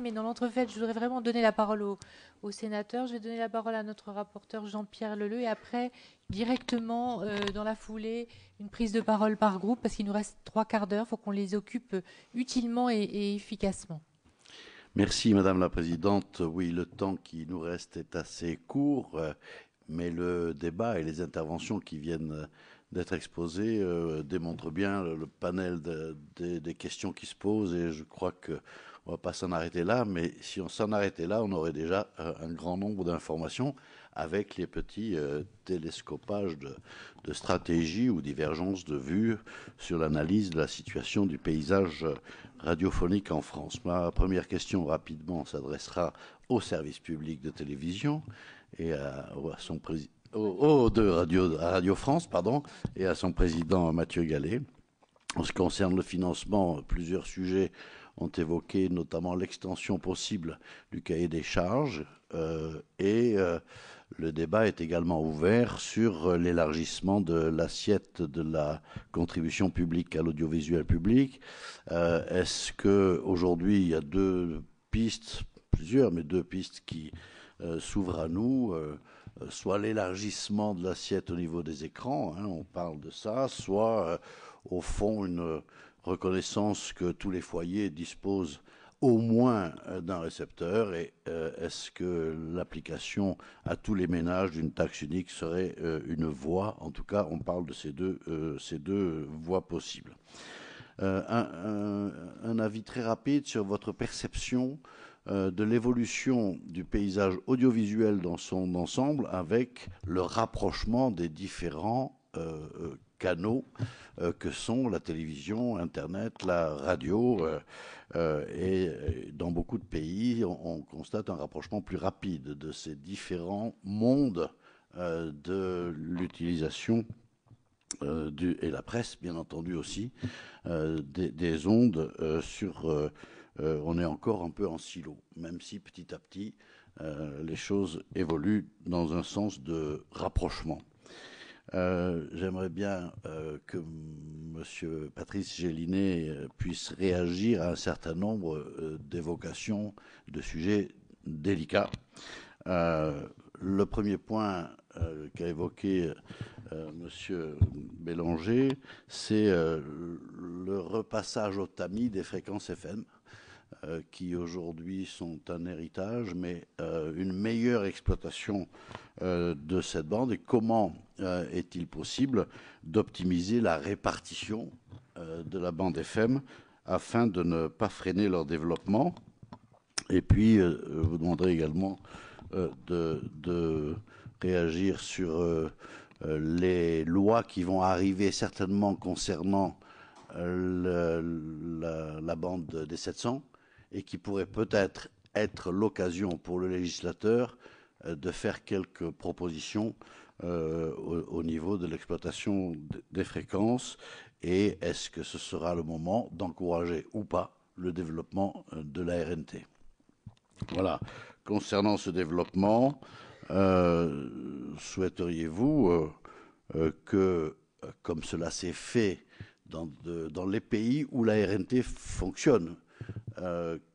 Mais dans l'entrefaite, je voudrais vraiment donner la parole aux sénateurs. Je vais donner la parole à notre rapporteur Jean-Pierre Leleu et après, directement, dans la foulée, une prise de parole par groupe parce qu'il nous reste 3 quarts d'heure. Il faut qu'on les occupe utilement et efficacement. Merci Madame la Présidente. Oui, le temps qui nous reste est assez court, mais le débat et les interventions qui viennent d'être exposées démontrent bien le panel des questions qui se posent et je crois que on va pas s'en arrêter là, mais si on s'en arrêtait là, on aurait déjà un grand nombre d'informations avec les petits télescopages de stratégie ou divergences de vues sur l'analyse de la situation du paysage radiophonique en France. Ma première question rapidement s'adressera au service public de télévision et à son président. À Radio France, pardon, et à son président Mathieu Gallet. En ce qui concerne le financement, plusieurs sujets ont évoqué notamment l'extension possible du cahier des charges le débat est également ouvert sur l'élargissement de l'assiette de la contribution publique à l'audiovisuel public. Est-ce qu'aujourd'hui, il y a deux pistes qui s'ouvrent à nous soit l'élargissement de l'assiette au niveau des écrans, hein, on parle de ça, soit au fond une reconnaissance que tous les foyers disposent au moins d'un récepteur et est-ce que l'application à tous les ménages d'une taxe unique serait une voie? En tout cas, on parle de ces deux voies possibles. Un avis très rapide sur votre perception de l'évolution du paysage audiovisuel dans son ensemble avec le rapprochement des différents canaux que sont la télévision, Internet, la radio. Et dans beaucoup de pays, on constate un rapprochement plus rapide de ces différents mondes de l'utilisation et la presse, bien entendu aussi, des ondes on est encore un peu en silo, même si petit à petit, les choses évoluent dans un sens de rapprochement. J'aimerais bien que M. Patrice Gélinet puisse réagir à un certain nombre d'évocations de sujets délicats. Le premier point qu'a évoqué M. Bélanger, c'est le repassage au tamis des fréquences FM qui aujourd'hui sont un héritage, mais une meilleure exploitation de cette bande et comment est-il possible d'optimiser la répartition de la bande FM afin de ne pas freiner leur développement. Et puis, je vous demanderai également de réagir sur les lois qui vont arriver certainement concernant la bande des 700 et qui pourraient peut-être être l'occasion pour le législateur de faire quelques propositions au niveau de l'exploitation des fréquences et est-ce que ce sera le moment d'encourager ou pas le développement de la RNT. Voilà. Concernant ce développement, souhaiteriez-vous que, comme cela s'est fait dans les pays où la RNT fonctionne,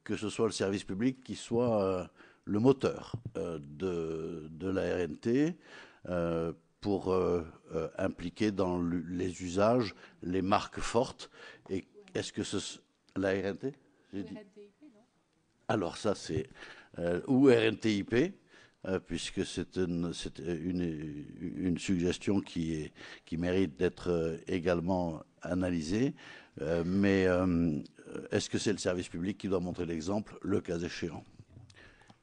que ce soit le service public qui soit le moteur de la RNT pour impliquer dans les usages les marques fortes. Et est-ce que la RNT Alors ça c'est ou RNTIP puisque c'est une suggestion qui mérite d'être également analysée. Mais est-ce que c'est le service public qui doit montrer l'exemple, le cas échéant?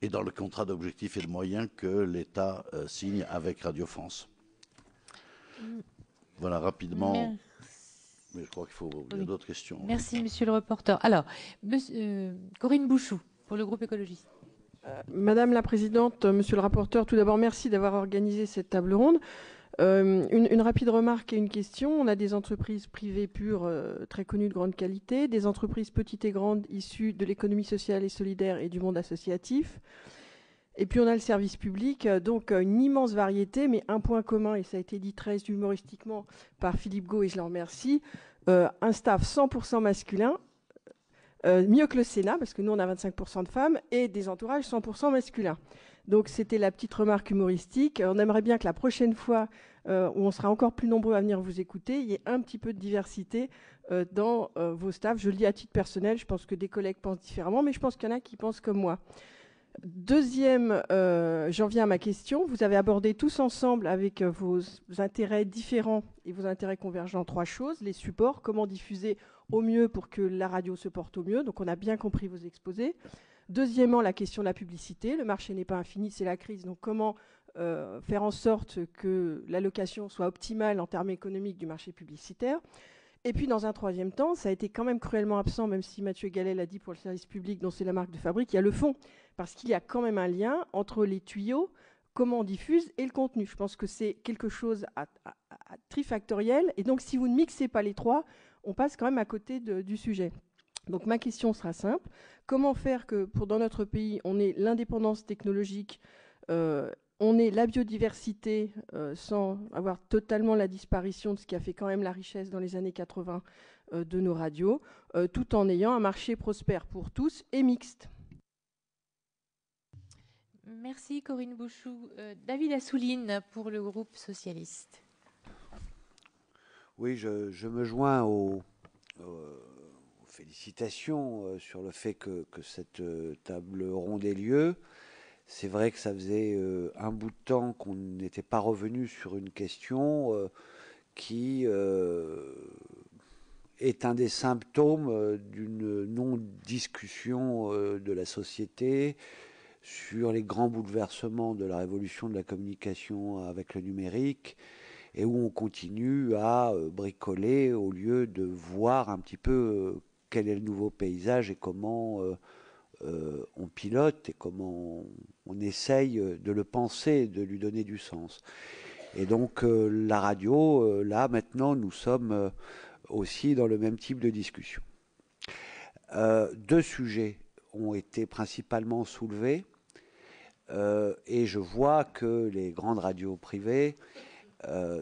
Et dans le contrat d'objectifs et de moyens que l'État signe avec Radio France. Voilà, rapidement. Merci. Mais je crois qu'il y a d'autres questions. Merci, monsieur le reporter. Alors, Corinne Bouchou, pour le groupe écologiste. Madame la Présidente, monsieur le rapporteur, tout d'abord, merci d'avoir organisé cette table ronde. Une rapide remarque et une question. On a des entreprises privées pures très connues de grande qualité, des entreprises petites et grandes issues de l'économie sociale et solidaire et du monde associatif. Et puis on a le service public, donc une immense variété, mais un point commun, et ça a été dit très humoristiquement par Philippe Gau, et je l'en remercie, un staff 100% masculin, mieux que le Sénat, parce que nous, on a 25% de femmes, et des entourages 100% masculins. Donc, c'était la petite remarque humoristique. On aimerait bien que la prochaine fois, où on sera encore plus nombreux à venir vous écouter, il y ait un petit peu de diversité dans vos staffs. Je le dis à titre personnel, je pense que des collègues pensent différemment, mais je pense qu'il y en a qui pensent comme moi. Deuxième, j'en viens à ma question. Vous avez abordé tous ensemble, avec vos intérêts différents et vos intérêts convergents, 3 choses. Les supports, comment diffuser au mieux pour que la radio se porte au mieux. Donc on a bien compris vos exposés. Deuxièmement, la question de la publicité. Le marché n'est pas infini, c'est la crise. Donc comment faire en sorte que l'allocation soit optimale en termes économiques du marché publicitaire. Et puis, dans un troisième temps, ça a été quand même cruellement absent, même si Mathieu Gallet l'a dit pour le service public, dont c'est la marque de fabrique, il y a le fond. Parce qu'il y a quand même un lien entre les tuyaux, comment on diffuse, et le contenu. Je pense que c'est quelque chose à trifactoriel. Et donc, si vous ne mixez pas les trois, on passe quand même à côté du sujet. Donc, ma question sera simple. Comment faire que, dans notre pays, on ait l'indépendance technologique, on ait la biodiversité sans avoir totalement la disparition de ce qui a fait quand même la richesse dans les années 80 de nos radios, tout en ayant un marché prospère pour tous et mixte. Merci Corinne Bouchou. David Assouline pour le groupe socialiste. Oui, je me joins aux félicitations sur le fait que cette table ronde ait lieu. C'est vrai que ça faisait un bout de temps qu'on n'était pas revenu sur une question qui est un des symptômes d'une non-discussion de la société sur les grands bouleversements de la révolution de la communication avec le numérique, et où on continue à bricoler au lieu de voir un petit peu quel est le nouveau paysage et comment on pilote et comment on essaye de le penser, de lui donner du sens. Et donc la radio, là maintenant, nous sommes aussi dans le même type de discussion. 2 sujets ont été principalement soulevés, et je vois que les grandes radios privées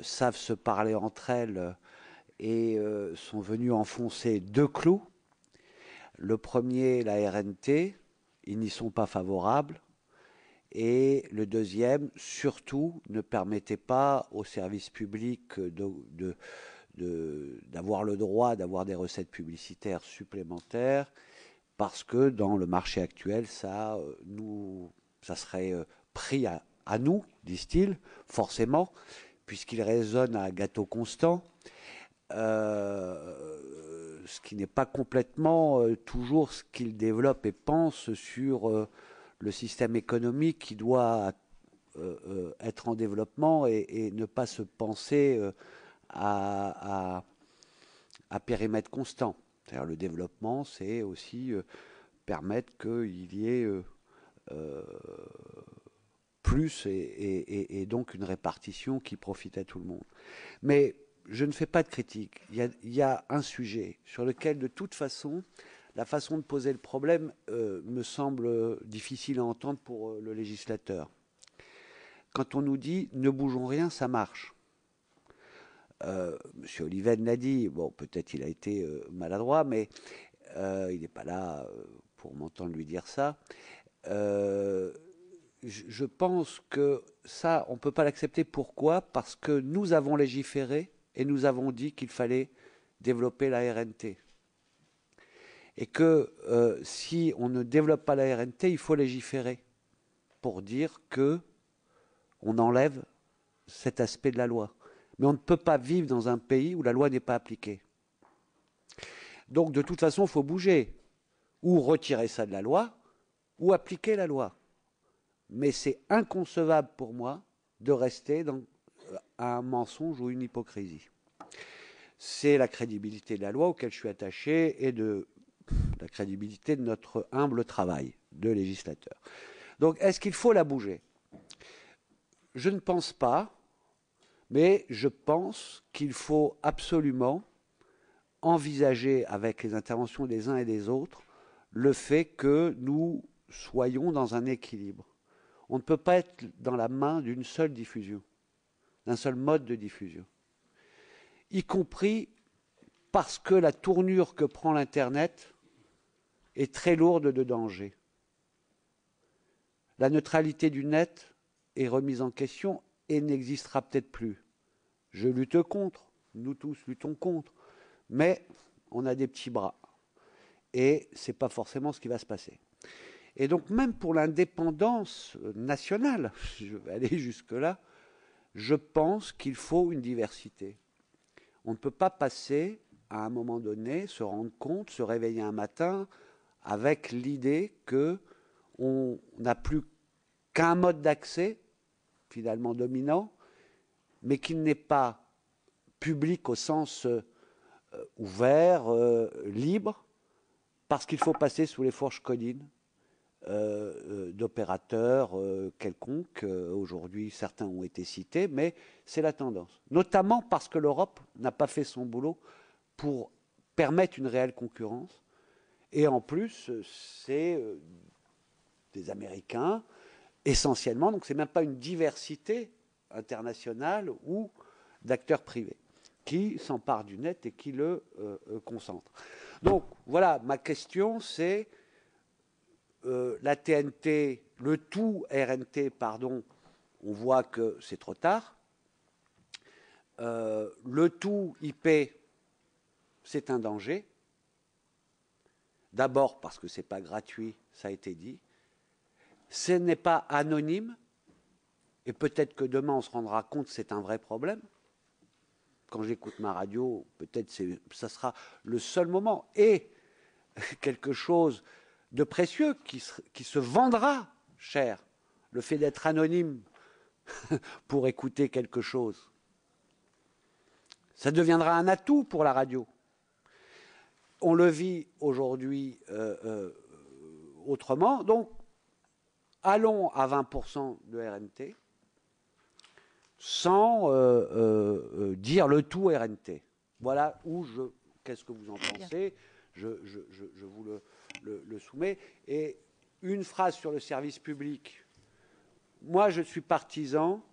savent se parler entre elles et sont venues enfoncer 2 clous. Le premier, la RNT, ils n'y sont pas favorables. Et le deuxième, surtout, ne permettait pas au service public d'avoir le droit d'avoir des recettes publicitaires supplémentaires, parce que dans le marché actuel, ça serait pris à nous, disent-ils, forcément, puisqu'il résonne à gâteau constant, ce qui n'est pas complètement toujours ce qu'il développe et pense sur le système économique qui doit être en développement et ne pas se penser à périmètre constant. C'est-à-dire le développement, c'est aussi permettre qu'il y ait plus et donc une répartition qui profite à tout le monde. Mais je ne fais pas de critique. Il y a un sujet sur lequel, de toute façon, la façon de poser le problème me semble difficile à entendre pour le législateur. Quand on nous dit « ne bougeons rien, ça marche ». Monsieur Oliven l'a dit, bon, peut-être il a été maladroit, mais il n'est pas là pour m'entendre lui dire ça. Je pense que ça, on ne peut pas l'accepter. Pourquoi ? Parce que nous avons légiféré et nous avons dit qu'il fallait développer la RNT. Et que si on ne développe pas la RNT, il faut légiférer pour dire que on enlève cet aspect de la loi. Mais on ne peut pas vivre dans un pays où la loi n'est pas appliquée. Donc de toute façon, il faut bouger. Ou retirer ça de la loi, ou appliquer la loi. Mais c'est inconcevable pour moi de rester dans un mensonge ou une hypocrisie. C'est la crédibilité de la loi auquel je suis attaché et de la crédibilité de notre humble travail de législateur. Donc, est-ce qu'il faut la bouger ? Je ne pense pas, mais je pense qu'il faut absolument envisager avec les interventions des uns et des autres le fait que nous soyons dans un équilibre. On ne peut pas être dans la main d'une seule diffusion, d'un seul mode de diffusion, y compris parce que la tournure que prend l'Internet est très lourde de dangers. La neutralité du net est remise en question et n'existera peut-être plus. Je lutte contre, nous tous luttons contre, mais on a des petits bras. Et ce n'est pas forcément ce qui va se passer. Et donc même pour l'indépendance nationale, je vais aller jusque-là, je pense qu'il faut une diversité. On ne peut pas passer, à un moment donné, se rendre compte, se réveiller un matin avec l'idée qu'on n'a plus qu'un mode d'accès, finalement dominant, mais qu'il n'est pas public au sens ouvert, libre, parce qu'il faut passer sous les fourches codines d'opérateurs quelconques. Aujourd'hui, certains ont été cités, mais c'est la tendance. Notamment parce que l'Europe n'a pas fait son boulot pour permettre une réelle concurrence. Et en plus, c'est des Américains, essentiellement, donc c'est même pas une diversité internationale ou d'acteurs privés qui s'emparent du net et qui le concentrent. Donc voilà, ma question c'est la TNT, le tout RNT, pardon, on voit que c'est trop tard. Le tout IP, c'est un danger. D'abord parce que c'est pas gratuit, ça a été dit. Ce n'est pas anonyme, et peut-être que demain on se rendra compte que c'est un vrai problème. Quand j'écoute ma radio, peut-être ça sera le seul moment. Et quelque chose de précieux qui se vendra cher, le fait d'être anonyme pour écouter quelque chose. Ça deviendra un atout pour la radio. On le vit aujourd'hui autrement. Donc, allons à 20% de RNT sans dire le tout RNT. Voilà où qu'est-ce que vous en pensez? Je vous le soumets. Et une phrase sur le service public. Moi, je suis partisan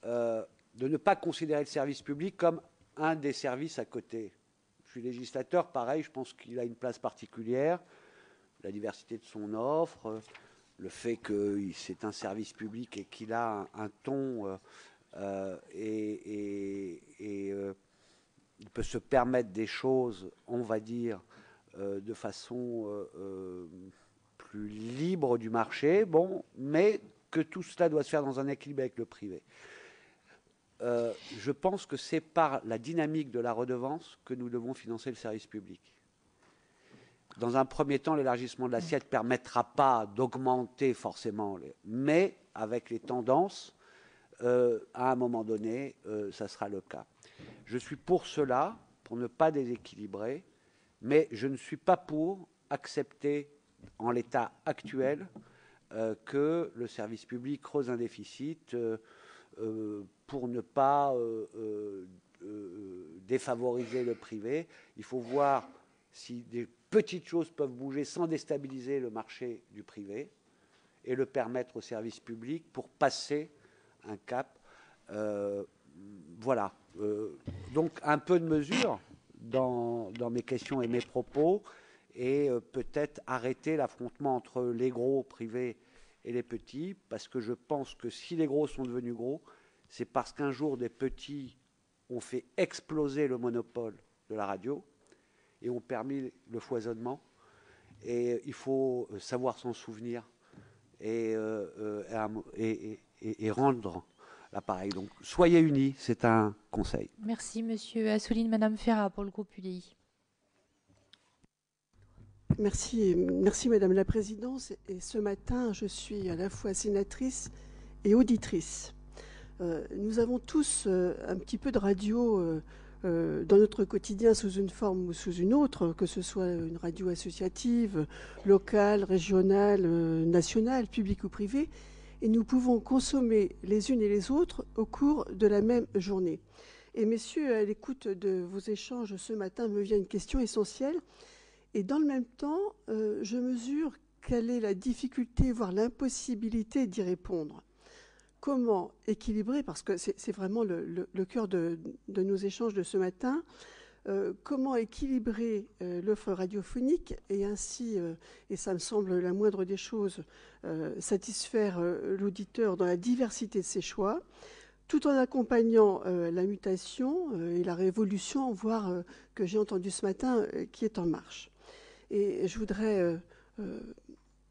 de ne pas considérer le service public comme un des services à côté. Je suis législateur, pareil, je pense qu'il a une place particulière, la diversité de son offre, le fait que c'est un service public et qu'il a un ton il peut se permettre des choses, on va dire, de façon plus libre du marché, bon, mais que tout cela doit se faire dans un équilibre avec le privé. Je pense que c'est par la dynamique de la redevance que nous devons financer le service public. Dans un premier temps, l'élargissement de l'assiette ne permettra pas d'augmenter forcément, mais avec les tendances, à un moment donné, ça sera le cas. Je suis pour cela, pour ne pas déséquilibrer, mais je ne suis pas pour accepter, en l'état actuel, que le service public creuse un déficit pour ne pas défavoriser le privé. Il faut voir si des petites choses peuvent bouger sans déstabiliser le marché du privé et le permettre au service public pour passer un cap. Voilà. Donc un peu de mesure dans mes questions et mes propos et peut-être arrêter l'affrontement entre les gros privés et les petits, parce que je pense que si les gros sont devenus gros, c'est parce qu'un jour des petits ont fait exploser le monopole de la radio et ont permis le foisonnement. Et il faut savoir s'en souvenir et rendre l'appareil. Donc soyez unis, c'est un conseil. Merci Monsieur Assouline. Madame Ferrat pour le groupe UDI. Merci Madame la Présidente. Et ce matin, je suis à la fois sénatrice et auditrice. Nous avons tous un petit peu de radio dans notre quotidien sous une forme ou sous une autre, que ce soit une radio associative, locale, régionale, nationale, publique ou privée, et nous pouvons consommer les unes et les autres au cours de la même journée. Et messieurs, à l'écoute de vos échanges ce matin, me vient une question essentielle. Et dans le même temps, je mesure quelle est la difficulté, voire l'impossibilité d'y répondre. Comment équilibrer, parce que c'est vraiment le cœur de nos échanges de ce matin, comment équilibrer l'offre radiophonique et ainsi, et ça me semble la moindre des choses, satisfaire l'auditeur dans la diversité de ses choix, tout en accompagnant la mutation et la révolution, voire que j'ai entendu ce matin, qui est en marche. Et je voudrais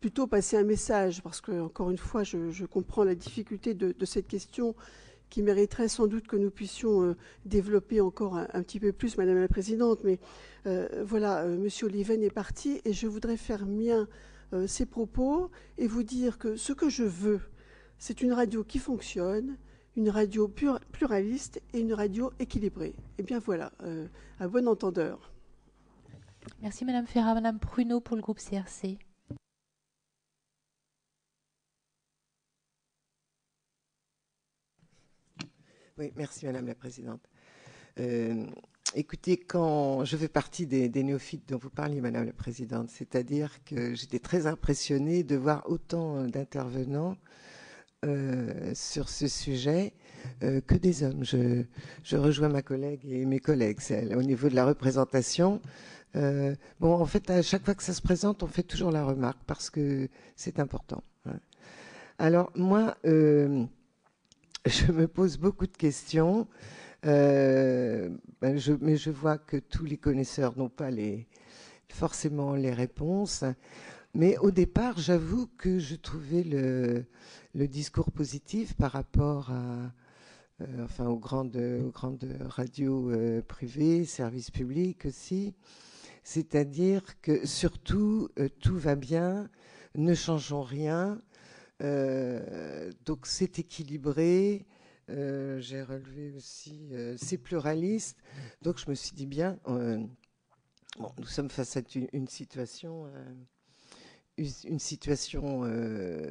plutôt passer un message, parce que, encore une fois, je comprends la difficulté de cette question qui mériterait sans doute que nous puissions développer encore un petit peu plus, Madame la Présidente. Mais voilà, Monsieur Oliven est parti et je voudrais faire mien ses propos et vous dire que ce que je veux, c'est une radio qui fonctionne, une radio pluraliste et une radio équilibrée. Et bien voilà, à bon entendeur. Merci Madame Ferrat. Madame Pruneau pour le groupe CRC. Oui, merci Madame la Présidente. Écoutez, quand je fais partie des néophytes dont vous parliez, Madame la Présidente, c'est-à-dire que j'étais très impressionnée de voir autant d'intervenants sur ce sujet que des hommes. Je rejoins ma collègue et mes collègues. Au niveau de la représentation, bon, en fait, à chaque fois que ça se présente, on fait toujours la remarque parce que c'est important. Hein. Alors, moi, je me pose beaucoup de questions, mais je vois que tous les connaisseurs n'ont pas forcément les réponses. Mais au départ, j'avoue que je trouvais le discours positif par rapport enfin, aux grandes radios privées, services publics aussi. C'est-à-dire que surtout, tout va bien, ne changeons rien. Donc c'est équilibré, j'ai relevé aussi, c'est pluraliste. Donc je me suis dit bien, bon, nous sommes face à une situation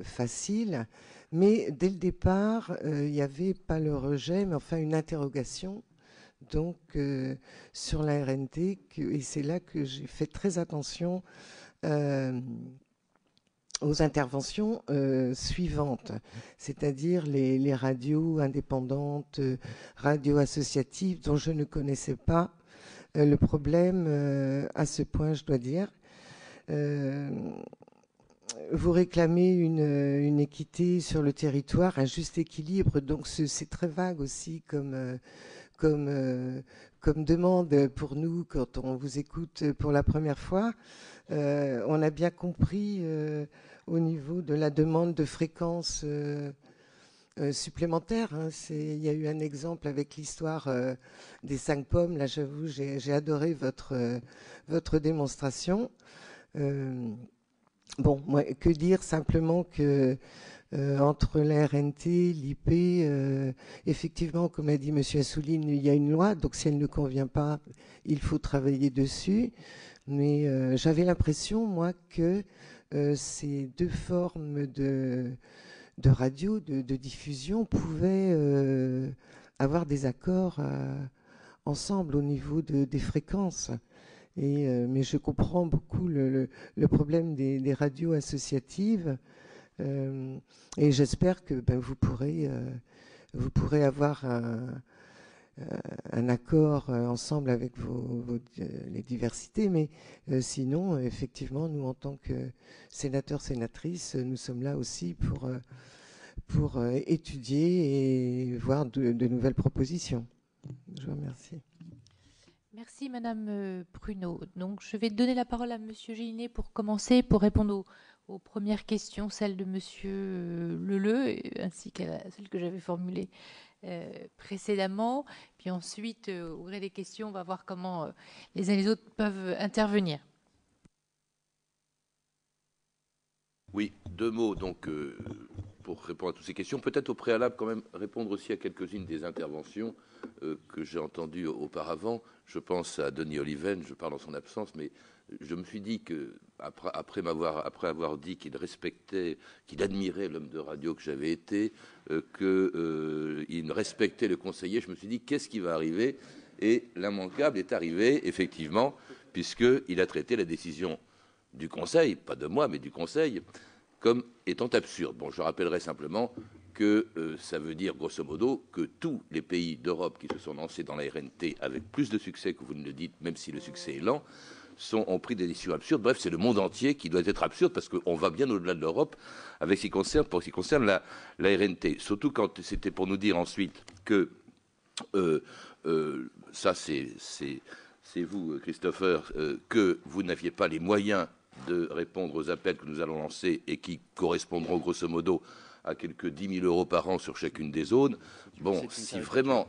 facile, mais dès le départ, il n'y avait pas le rejet, mais enfin une interrogation. Donc sur la RNT, et c'est là que j'ai fait très attention aux interventions suivantes, c'est-à-dire les radios indépendantes, radios associatives dont je ne connaissais pas le problème à ce point, je dois dire. Vous réclamez une équité sur le territoire, un juste équilibre, donc c'est très vague aussi comme demande pour nous quand on vous écoute pour la première fois. On a bien compris au niveau de la demande de fréquences supplémentaires. Hein. Il y a eu un exemple avec l'histoire des 5 pommes. Là, j'avoue, j'ai adoré votre démonstration. Bon, moi, que dire simplement que entre la RNT, l'IP, effectivement, comme a dit M. Assouline, il y a une loi, donc si elle ne convient pas, il faut travailler dessus. Mais j'avais l'impression, moi, que ces deux formes de radio, de diffusion, pouvaient avoir des accords ensemble au niveau des fréquences. Mais je comprends beaucoup le problème des radios associatives. Et j'espère que vous pourrez avoir un accord ensemble avec les diversités, mais sinon, effectivement, nous, en tant que sénateurs, sénatrices, nous sommes là aussi pour étudier et voir de nouvelles propositions. Je vous remercie. Merci Madame Pruneau. Donc je vais donner la parole à Monsieur Gélinet pour commencer, pour répondre aux premières questions, celle de Monsieur Leleu, ainsi qu'à celle que j'avais formulée précédemment. Puis ensuite, au gré des questions, on va voir comment les uns et les autres peuvent intervenir. Oui, 2 mots donc pour répondre à toutes ces questions. Peut-être au préalable quand même répondre aussi à quelques-unes des interventions que j'ai entendues auparavant. Je pense à Denis Oliven, je parle en son absence, mais je me suis dit que après avoir dit qu'il respectait, qu'il admirait l'homme de radio que j'avais été, qu'il respectait le conseiller, je me suis dit qu'est-ce qui va arriver? Et l'immanquable est arrivé effectivement, puisqu'il a traité la décision du Conseil, pas de moi, mais du Conseil, comme étant absurde. Bon, je rappellerai simplement que ça veut dire, grosso modo, que tous les pays d'Europe qui se sont lancés dans la RNT avec plus de succès que vous ne le dites, même si le succès est lent, ont pris des décisions absurdes. Bref, c'est le monde entier qui doit être absurde parce qu'on va bien au-delà de l'Europe avec ce qui concerne la RNT. Surtout quand c'était pour nous dire ensuite que ça, c'est vous, Christopher, que vous n'aviez pas les moyens de répondre aux appels que nous allons lancer et qui correspondront grosso modo à quelques 10 000 euros par an sur chacune des zones. Bon, si vraiment,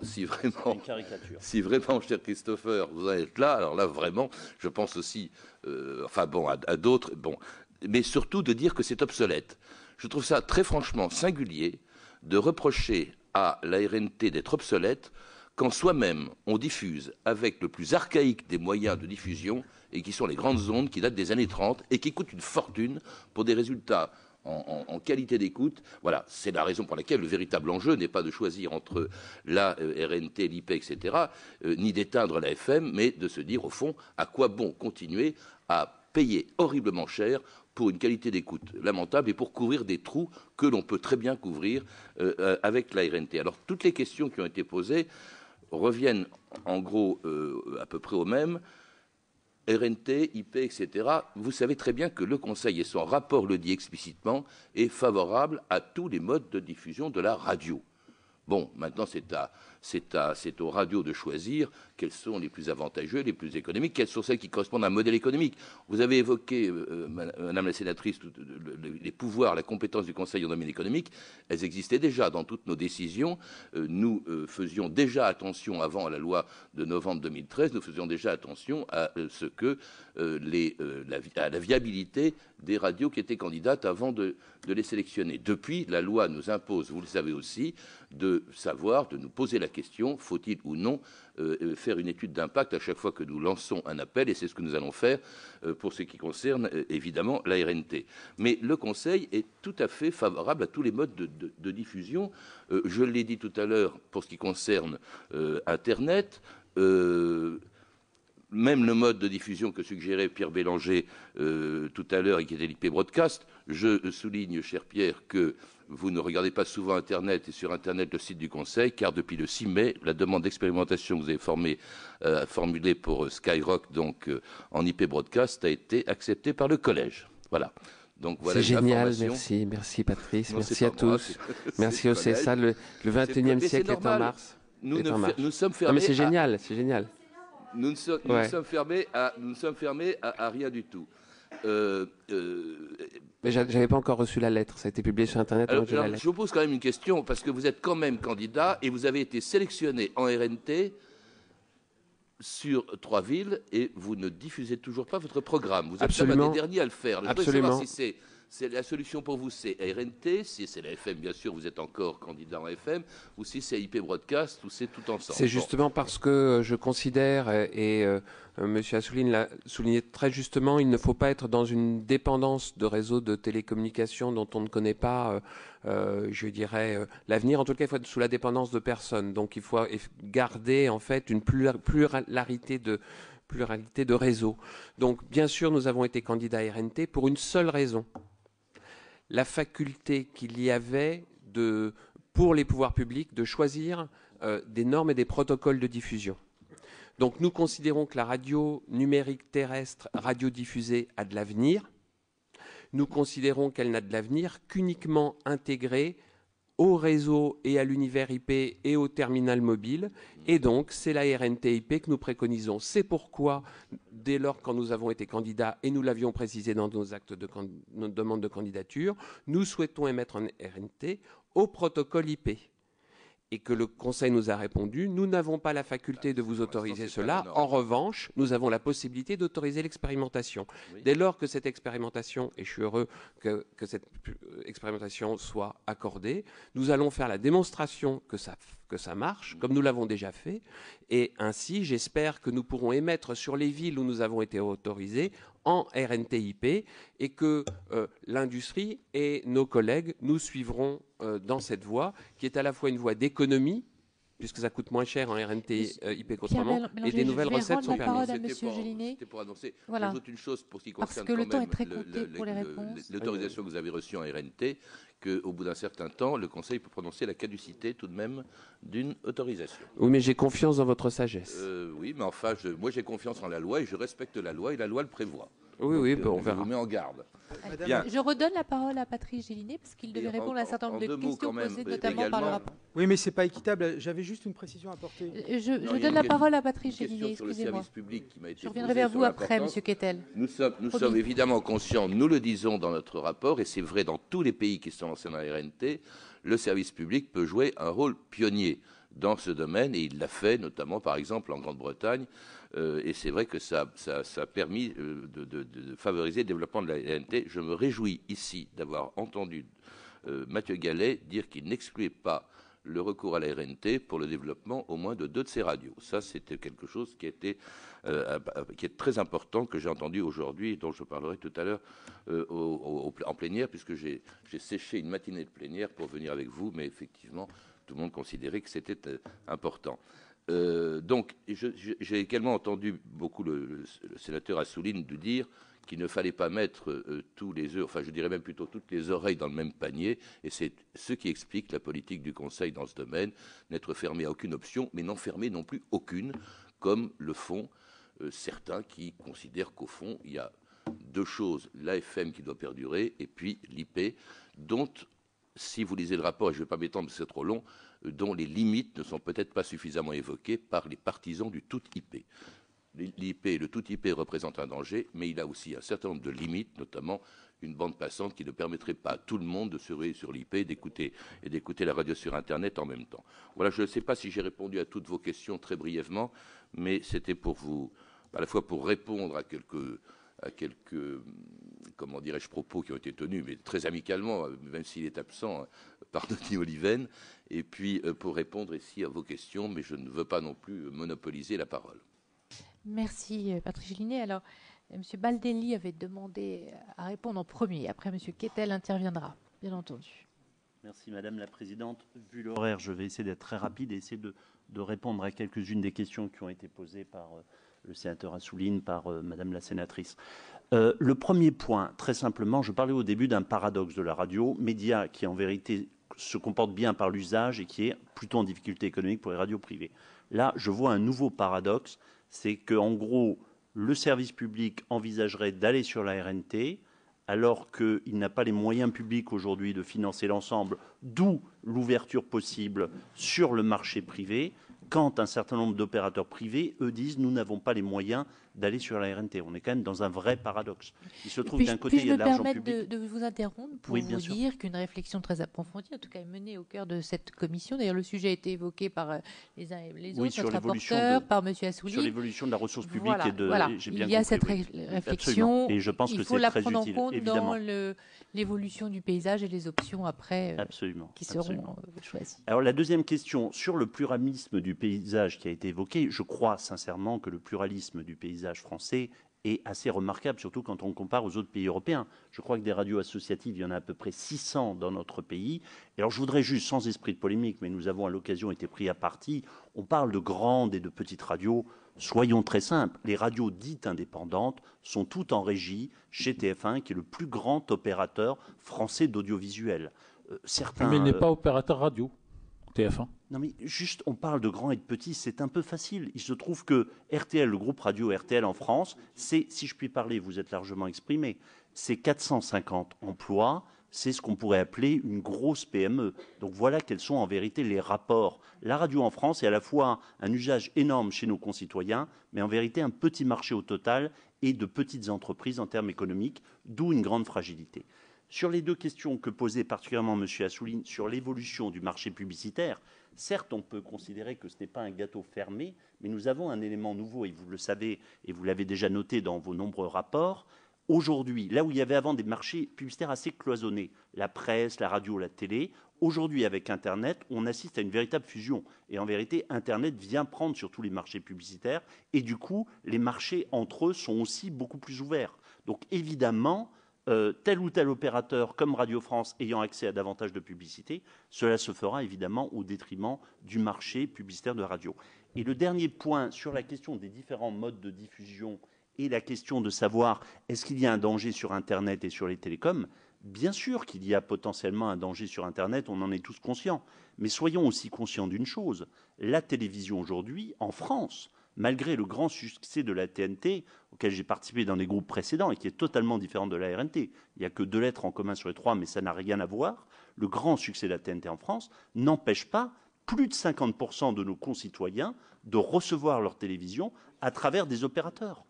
cher Christopher, vous en êtes là, alors là, vraiment, je pense aussi, à d'autres, mais surtout de dire que c'est obsolète. Je trouve ça très franchement singulier de reprocher à la RNT d'être obsolète quand soi-même on diffuse avec le plus archaïque des moyens de diffusion et qui sont les grandes ondes qui datent des années 30 et qui coûtent une fortune pour des résultats en qualité d'écoute. Voilà, c'est la raison pour laquelle le véritable enjeu n'est pas de choisir entre la RNT, l'IP, etc., ni d'éteindre la FM, mais de se dire, au fond, à quoi bon continuer à payer horriblement cher pour une qualité d'écoute lamentable et pour couvrir des trous que l'on peut très bien couvrir avec la RNT. Alors, toutes les questions qui ont été posées reviennent en gros à peu près au même. RNT, IP, etc. Vous savez très bien que le Conseil, et son rapport le dit explicitement, est favorable à tous les modes de diffusion de la radio. Bon, maintenant, c'est aux radios de choisir quels sont les plus avantageux, les plus économiques, quelles sont celles qui correspondent à un modèle économique. Vous avez évoqué, Madame la sénatrice, les pouvoirs, la compétence du Conseil en domaine économique. Elles existaient déjà dans toutes nos décisions. Nous faisions déjà attention, avant la loi de novembre 2013, nous faisions déjà attention à ce que à la viabilité des radios qui étaient candidates avant de les sélectionner. Depuis, la loi nous impose, vous le savez aussi, de nous poser la question, faut-il ou non faire une étude d'impact à chaque fois que nous lançons un appel, et c'est ce que nous allons faire pour ce qui concerne évidemment la RNT. Mais le Conseil est tout à fait favorable à tous les modes de diffusion. Je l'ai dit tout à l'heure pour ce qui concerne Internet. Même le mode de diffusion que suggérait Pierre Bélanger tout à l'heure et qui était l'IP Broadcast, je souligne, cher Pierre, que vous ne regardez pas souvent Internet et sur Internet le site du Conseil, car depuis le 6 mai, la demande d'expérimentation que vous avez formulée pour Skyrock, donc en IP Broadcast, a été acceptée par le Collège. Voilà. Donc, voilà, c'est génial, merci Patrice, non, merci à tous. Merci au CSA, le 21e siècle est en mars. Nous sommes fermés. Non, mais c'est génial, c'est génial. Nous ne sommes fermés à rien du tout. Mais j'avais pas encore reçu la lettre, ça a été publié sur Internet. Alors, je vous pose quand même une question, parce que vous êtes quand même candidat et vous avez été sélectionné en RNT sur 3 villes et vous ne diffusez toujours pas votre programme. Vous êtes un des derniers à le faire. Je voudrais savoir si c'est la solution pour vous, c'est RNT, si c'est la FM, bien sûr, vous êtes encore candidat en FM, ou si c'est IP Broadcast, ou c'est tout ensemble. C'est justement parce que je considère, et M. Assouline l'a souligné très justement, il ne faut pas être dans une dépendance de réseaux de télécommunications dont on ne connaît pas, je dirais, l'avenir. En tout cas, il faut être sous la dépendance de personnes. Donc, il faut garder, en fait, une pluralité de réseaux. Donc, bien sûr, nous avons été candidats à RNT pour une seule raison. La faculté qu'il y avait pour les pouvoirs publics de choisir des normes et des protocoles de diffusion. Donc nous considérons que la radio numérique terrestre, radiodiffusée, a de l'avenir. Nous considérons qu'elle n'a de l'avenir qu'uniquement intégrée au réseau et à l'univers IP et au terminal mobile. Et donc, c'est la RNT IP que nous préconisons. C'est pourquoi, dès lors quand nous avons été candidats, et nous l'avions précisé dans nos actes de notre demande de candidature, nous souhaitons émettre un RNT au protocole IP. Et que le Conseil nous a répondu, nous n'avons pas la faculté de vous autoriser cela. En revanche, nous avons la possibilité d'autoriser l'expérimentation. Oui. Dès lors que cette expérimentation, et je suis heureux que cette expérimentation soit accordée, nous allons faire la démonstration que ça marche, comme nous l'avons déjà fait. Et ainsi, j'espère que nous pourrons émettre sur les villes où nous avons été autorisés en RNT-IP et que l'industrie et nos collègues nous suivront dans cette voie qui est à la fois une voie d'économie puisque ça coûte moins cher en RNT IP qu'autrement, Bélanger, et des nouvelles je vais recettes rendre sont la parole permises. à Monsieur Gélinet. C'était pour annoncer. Voilà. J'ajoute une chose pour ce qui Parce concerne que le quand temps même est très compté pour les réponses. l'autorisation que vous avez reçue en RNT, qu'au bout d'un certain temps, le Conseil peut prononcer la caducité tout de même d'une autorisation. Oui, mais j'ai confiance dans votre sagesse. Oui, mais enfin, moi j'ai confiance en la loi et je respecte la loi et la loi le prévoit. Oui, oui, on Je verra. vous mets en garde. Bien. Je redonne la parole à Patrice Gélinet parce qu'il devait répondre à un certain nombre de questions posées notamment par le rapport. Oui, mais c'est pas équitable. J'avais juste une précision à apporter. Je donne la parole à Patrice Gélinet, excusez-moi. Je reviendrai vers vous après, Monsieur Kettel. Nous sommes évidemment conscients, nous le disons dans notre rapport, et c'est vrai dans tous les pays qui sont lancés dans la RNT, le service public peut jouer un rôle pionnier dans ce domaine, et il l'a fait notamment par exemple en Grande-Bretagne, et c'est vrai que ça a permis de favoriser le développement de la RNT. Je me réjouis ici d'avoir entendu Mathieu Gallet dire qu'il n'excluait pas le recours à la RNT pour le développement au moins de 2 de ces radios. Ça, c'était quelque chose qui est très important, que j'ai entendu aujourd'hui et dont je parlerai tout à l'heure en plénière, puisque j'ai séché une matinée de plénière pour venir avec vous, mais effectivement, tout le monde considérait que c'était important. Donc, j'ai également entendu beaucoup le sénateur Assouline de dire qu'il ne fallait pas mettre tous les œufs, enfin je dirais même plutôt toutes les oreilles dans le même panier, et c'est ce qui explique la politique du Conseil dans ce domaine, n'être fermé à aucune option, mais n'en fermer non plus aucune, comme le font certains qui considèrent qu'au fond, il y a 2 choses, l'AFM qui doit perdurer, et puis l'IP, dont, si vous lisez le rapport, et je ne vais pas m'étendre parce que c'est trop long, dont les limites ne sont peut-être pas suffisamment évoquées par les partisans du tout IP. Le tout IP représente un danger, mais il a aussi un certain nombre de limites, notamment une bande passante qui ne permettrait pas à tout le monde de se ruer sur l'IP et d'écouter la radio sur Internet en même temps. Voilà, je ne sais pas si j'ai répondu à toutes vos questions très brièvement, mais c'était pour vous, à la fois pour répondre à quelques comment dirais-je, propos qui ont été tenus, mais très amicalement, même s'il est absent, par Denis Oliven, et puis pour répondre ici à vos questions, mais je ne veux pas non plus monopoliser la parole. Merci, Patrice Gélinet. Alors, M. Baldelli avait demandé à répondre en premier. Après, M. Kettel interviendra, bien entendu. Merci, Madame la Présidente. Vu l'horaire, je vais essayer d'être très rapide et essayer de répondre à quelques-unes des questions qui ont été posées par le sénateur Assouline, par Madame la sénatrice. Le premier point, très simplement, je parlais au début d'un paradoxe de la radio, média qui en vérité se comporte bien par l'usage et qui est plutôt en difficulté économique pour les radios privées. Là, je vois un nouveau paradoxe, c'est qu'en gros, le service public envisagerait d'aller sur la RNT, alors qu'il n'a pas les moyens publics aujourd'hui de financer l'ensemble, d'où l'ouverture possible sur le marché privé, quand un certain nombre d'opérateurs privés, eux, disent « nous n'avons pas les moyens d'aller sur la RNT ». On est quand même dans un vrai paradoxe. Il se trouve d'un côté, il y a de l'argent public. Puis-je me permettre de vous interrompre pour vous dire qu'une réflexion très approfondie, en tout cas, est menée au cœur de cette commission. D'ailleurs, le sujet a été évoqué par les uns et les autres, notre rapporteur, par M. Assouline. Sur l'évolution de la ressource publique voilà, et de... Voilà. J'ai bien il y a compris, cette réflexion. Et je pense il que faut c'est la très prendre utile, en compte évidemment. dans l'évolution du paysage et les options après qui seront choisies. Alors, la deuxième question, sur le pluralisme du paysage qui a été évoqué, je crois sincèrement que le pluralisme du paysage français est assez remarquable, surtout quand on compare aux autres pays européens. Je crois que des radios associatives, il y en a à peu près 600 dans notre pays. Et alors je voudrais juste, sans esprit de polémique, mais nous avons à l'occasion été pris à partie, on parle de grandes et de petites radios. Soyons très simples, les radios dites indépendantes sont toutes en régie chez TF1, qui est le plus grand opérateur français d'audiovisuel. Mais il n'est pas opérateur radio, TF1. Non mais juste, on parle de grands et de petits, c'est un peu facile. Il se trouve que RTL, le groupe radio RTL en France, c'est, si je puis parler, vous êtes largement exprimé, c'est 450 emplois, c'est ce qu'on pourrait appeler une grosse PME. Donc voilà quels sont en vérité les rapports. La radio en France est à la fois un usage énorme chez nos concitoyens, mais en vérité un petit marché au total et de petites entreprises en termes économiques, d'où une grande fragilité. Sur les deux questions que posait particulièrement M. Assouline sur l'évolution du marché publicitaire, certes, on peut considérer que ce n'est pas un gâteau fermé, mais nous avons un élément nouveau, et vous le savez, et vous l'avez déjà noté dans vos nombreux rapports. Aujourd'hui, là où il y avait avant des marchés publicitaires assez cloisonnés, la presse, la radio, la télé, aujourd'hui, avec Internet, on assiste à une véritable fusion. Et en vérité, Internet vient prendre sur tous les marchés publicitaires, et du coup, les marchés entre eux sont aussi beaucoup plus ouverts. Donc évidemment, tel ou tel opérateur comme Radio France ayant accès à davantage de publicité, cela se fera évidemment au détriment du marché publicitaire de radio. Et le dernier point sur la question des différents modes de diffusion et la question de savoir est-ce qu'il y a un danger sur Internet et sur les télécoms, bien sûr qu'il y a potentiellement un danger sur Internet, on en est tous conscients. Mais soyons aussi conscients d'une chose, la télévision aujourd'hui, en France, malgré le grand succès de la TNT, auquel j'ai participé dans des groupes précédents et qui est totalement différent de la RNT, il n'y a que 2 lettres en commun sur les 3, mais ça n'a rien à voir, le grand succès de la TNT en France n'empêche pas plus de 50% de nos concitoyens de recevoir leur télévision à travers des opérateurs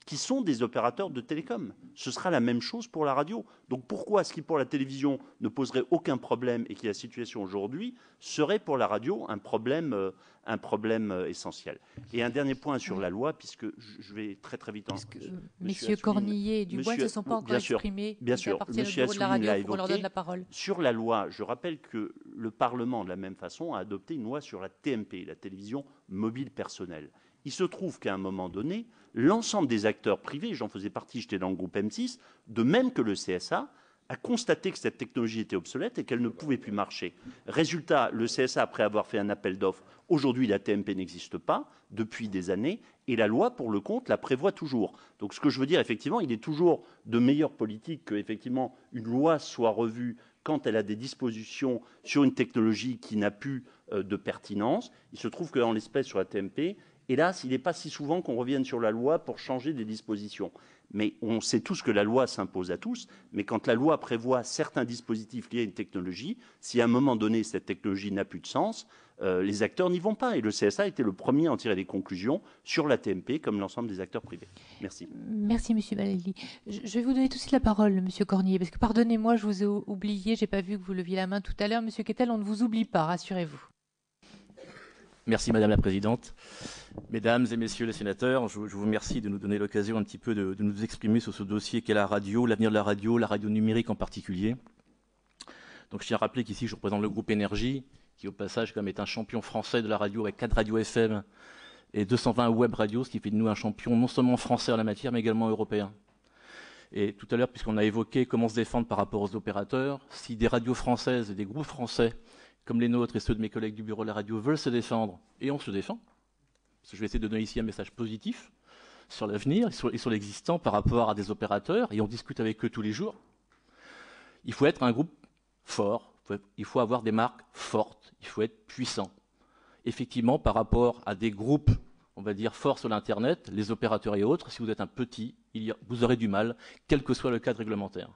qui sont des opérateurs de télécom. Ce sera la même chose pour la radio. Donc pourquoi ce qui pour la télévision ne poserait aucun problème et qui la situation aujourd'hui serait pour la radio un problème essentiel. Et un dernier point sur la loi, puisque je vais très très vite. Messieurs Cornillet et Dubois ne se sont pas encore exprimés. Bien sûr, Monsieur Assouline l'a évoqué. On leur donne la parole. Sur la loi, je rappelle que le Parlement, de la même façon, a adopté une loi sur la TMP, la télévision mobile personnelle. Il se trouve qu'à un moment donné, l'ensemble des acteurs privés, j'en faisais partie, j'étais dans le groupe M6, de même que le CSA, a constaté que cette technologie était obsolète et qu'elle ne pouvait plus marcher. Résultat, le CSA, après avoir fait un appel d'offres, aujourd'hui la TMP n'existe pas depuis des années et la loi, pour le compte, la prévoit toujours. Donc ce que je veux dire, effectivement, il est toujours de meilleure politique que, effectivement, une loi soit revue quand elle a des dispositions sur une technologie qui n'a plus de pertinence. Il se trouve qu'en l'espèce, sur la TMP, hélas, il n'est pas si souvent qu'on revienne sur la loi pour changer des dispositions. Mais on sait tous que la loi s'impose à tous, mais quand la loi prévoit certains dispositifs liés à une technologie, si à un moment donné cette technologie n'a plus de sens, les acteurs n'y vont pas. Et le CSA était le premier à en tirer des conclusions sur la TMP, comme l'ensemble des acteurs privés. Merci. Merci, Monsieur Valéry. Je vais vous donner tout de suite la parole, Monsieur Cornillet, parce que pardonnez-moi, je vous ai oublié, j'ai pas vu que vous leviez la main tout à l'heure. Monsieur Kettel, on ne vous oublie pas, rassurez-vous. Merci Madame la Présidente. Mesdames et Messieurs les sénateurs, je vous remercie de nous donner l'occasion un petit peu de nous exprimer sur ce dossier qu'est la radio, l'avenir de la radio numérique en particulier. Donc je tiens à rappeler qu'ici je représente le groupe Énergie, qui au passage quand même est un champion français de la radio avec 4 radios FM et 220 web radios, ce qui fait de nous un champion non seulement français en la matière, mais également européen. Et tout à l'heure, puisqu'on a évoqué comment se défendre par rapport aux opérateurs, si des radios françaises et des groupes français comme les nôtres et ceux de mes collègues du bureau de la radio veulent se défendre, et on se défend, parce que je vais essayer de donner ici un message positif sur l'avenir et sur l'existant par rapport à des opérateurs, et on discute avec eux tous les jours. Il faut être un groupe fort, il faut avoir des marques fortes, il faut être puissant. Effectivement, par rapport à des groupes, on va dire, forts sur l'Internet, les opérateurs et autres, si vous êtes un petit, vous aurez du mal, quel que soit le cadre réglementaire.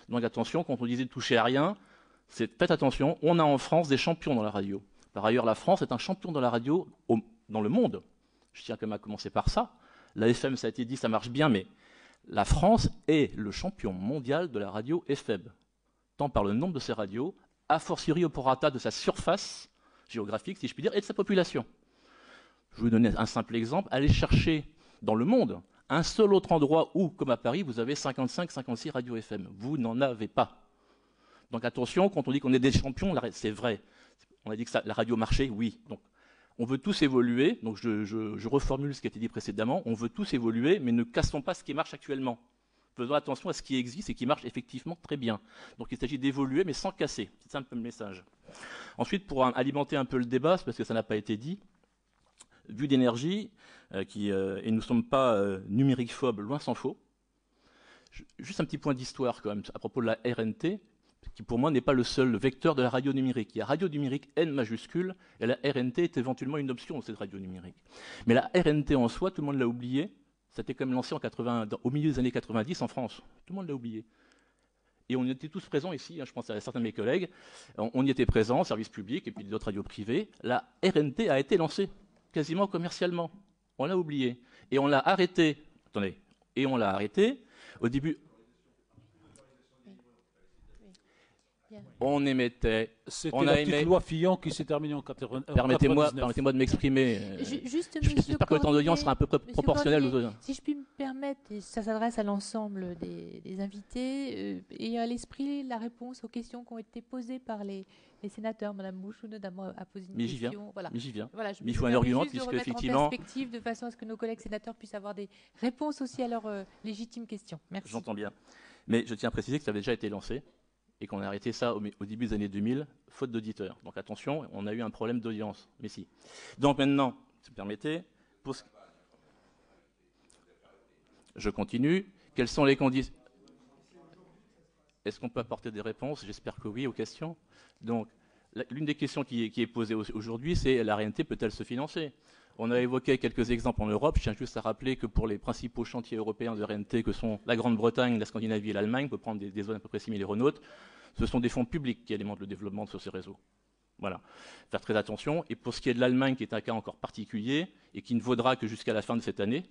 Donc attention, quand on disait de toucher à rien, faites attention, on a en France des champions dans la radio. Par ailleurs, la France est un champion dans la radio dans le monde. Je tiens quand même à commencer par ça. La FM, ça a été dit, ça marche bien, mais la France est le champion mondial de la radio FM, tant par le nombre de ses radios, a fortiori au prorata de sa surface géographique, si je puis dire, et de sa population. Je vais vous donner un simple exemple. Allez chercher dans le monde un seul autre endroit où, comme à Paris, vous avez 55-56 radios FM. Vous n'en avez pas. Donc attention, quand on dit qu'on est des champions, c'est vrai. On a dit que la radio marchait, oui. Donc on veut tous évoluer. Donc je reformule ce qui a été dit précédemment. On veut tous évoluer, mais ne cassons pas ce qui marche actuellement. Faisons attention à ce qui existe et qui marche effectivement très bien. Donc il s'agit d'évoluer, mais sans casser. C'est ça un peu le message. Ensuite, pour alimenter un peu le débat, parce que ça n'a pas été dit, vu d'énergie, et nous ne sommes pas numérique-phobes, loin s'en faut. Juste un petit point d'histoire quand même, à propos de la RNT, qui pour moi n'est pas le seul vecteur de la radio numérique. Il y a radio numérique N majuscule, et la RNT est éventuellement une option de cette radio numérique. Mais la RNT en soi, tout le monde l'a oublié, ça a été quand même lancé au milieu des années 90 en France. Tout le monde l'a oublié. Et on y était tous présents ici, je pense à certains de mes collègues, on y était présents, service public, et puis d'autres radios privées. La RNT a été lancée, quasiment commercialement. On l'a oublié. Et on l'a arrêté. Attendez. Et on l'a arrêté au début. On émettait. C'était la petite loi Fillon qui s'est terminée en 99. Permettez-moi de m'exprimer. J'espère que le temps d'audience sera à peu près proportionnel aux audiences. Si je puis me permettre, et ça s'adresse à l'ensemble des invités, et à l'esprit la réponse aux questions qui ont été posées par les sénateurs. Madame Bouchou, notamment, a posé une question. Mais j'y viens. Voilà, mais il faut un argument, puisque effectivement. En perspective, de façon à ce que nos collègues sénateurs puissent avoir des réponses aussi à leurs légitimes questions. Merci. J'entends bien. Mais je tiens à préciser que ça avait déjà été lancé et qu'on a arrêté ça au début des années 2000, faute d'auditeurs. Donc attention, on a eu un problème d'audience. Mais si. Donc maintenant, si vous permettez, je continue. Quelles sont les conditions? Est-ce qu'on peut apporter des réponses? J'espère que oui aux questions. Donc, l'une des questions qui est posée aujourd'hui, c'est la RNT peut-elle se financer? On a évoqué quelques exemples en Europe. Je tiens juste à rappeler que pour les principaux chantiers européens de RNT, que sont la Grande-Bretagne, la Scandinavie et l'Allemagne, on peut prendre des zones à peu près similaires aux nôtres, ce sont des fonds publics qui alimentent le développement sur ces réseaux. Voilà. Faire très attention. Et pour ce qui est de l'Allemagne, qui est un cas encore particulier, et qui ne vaudra que jusqu'à la fin de cette année,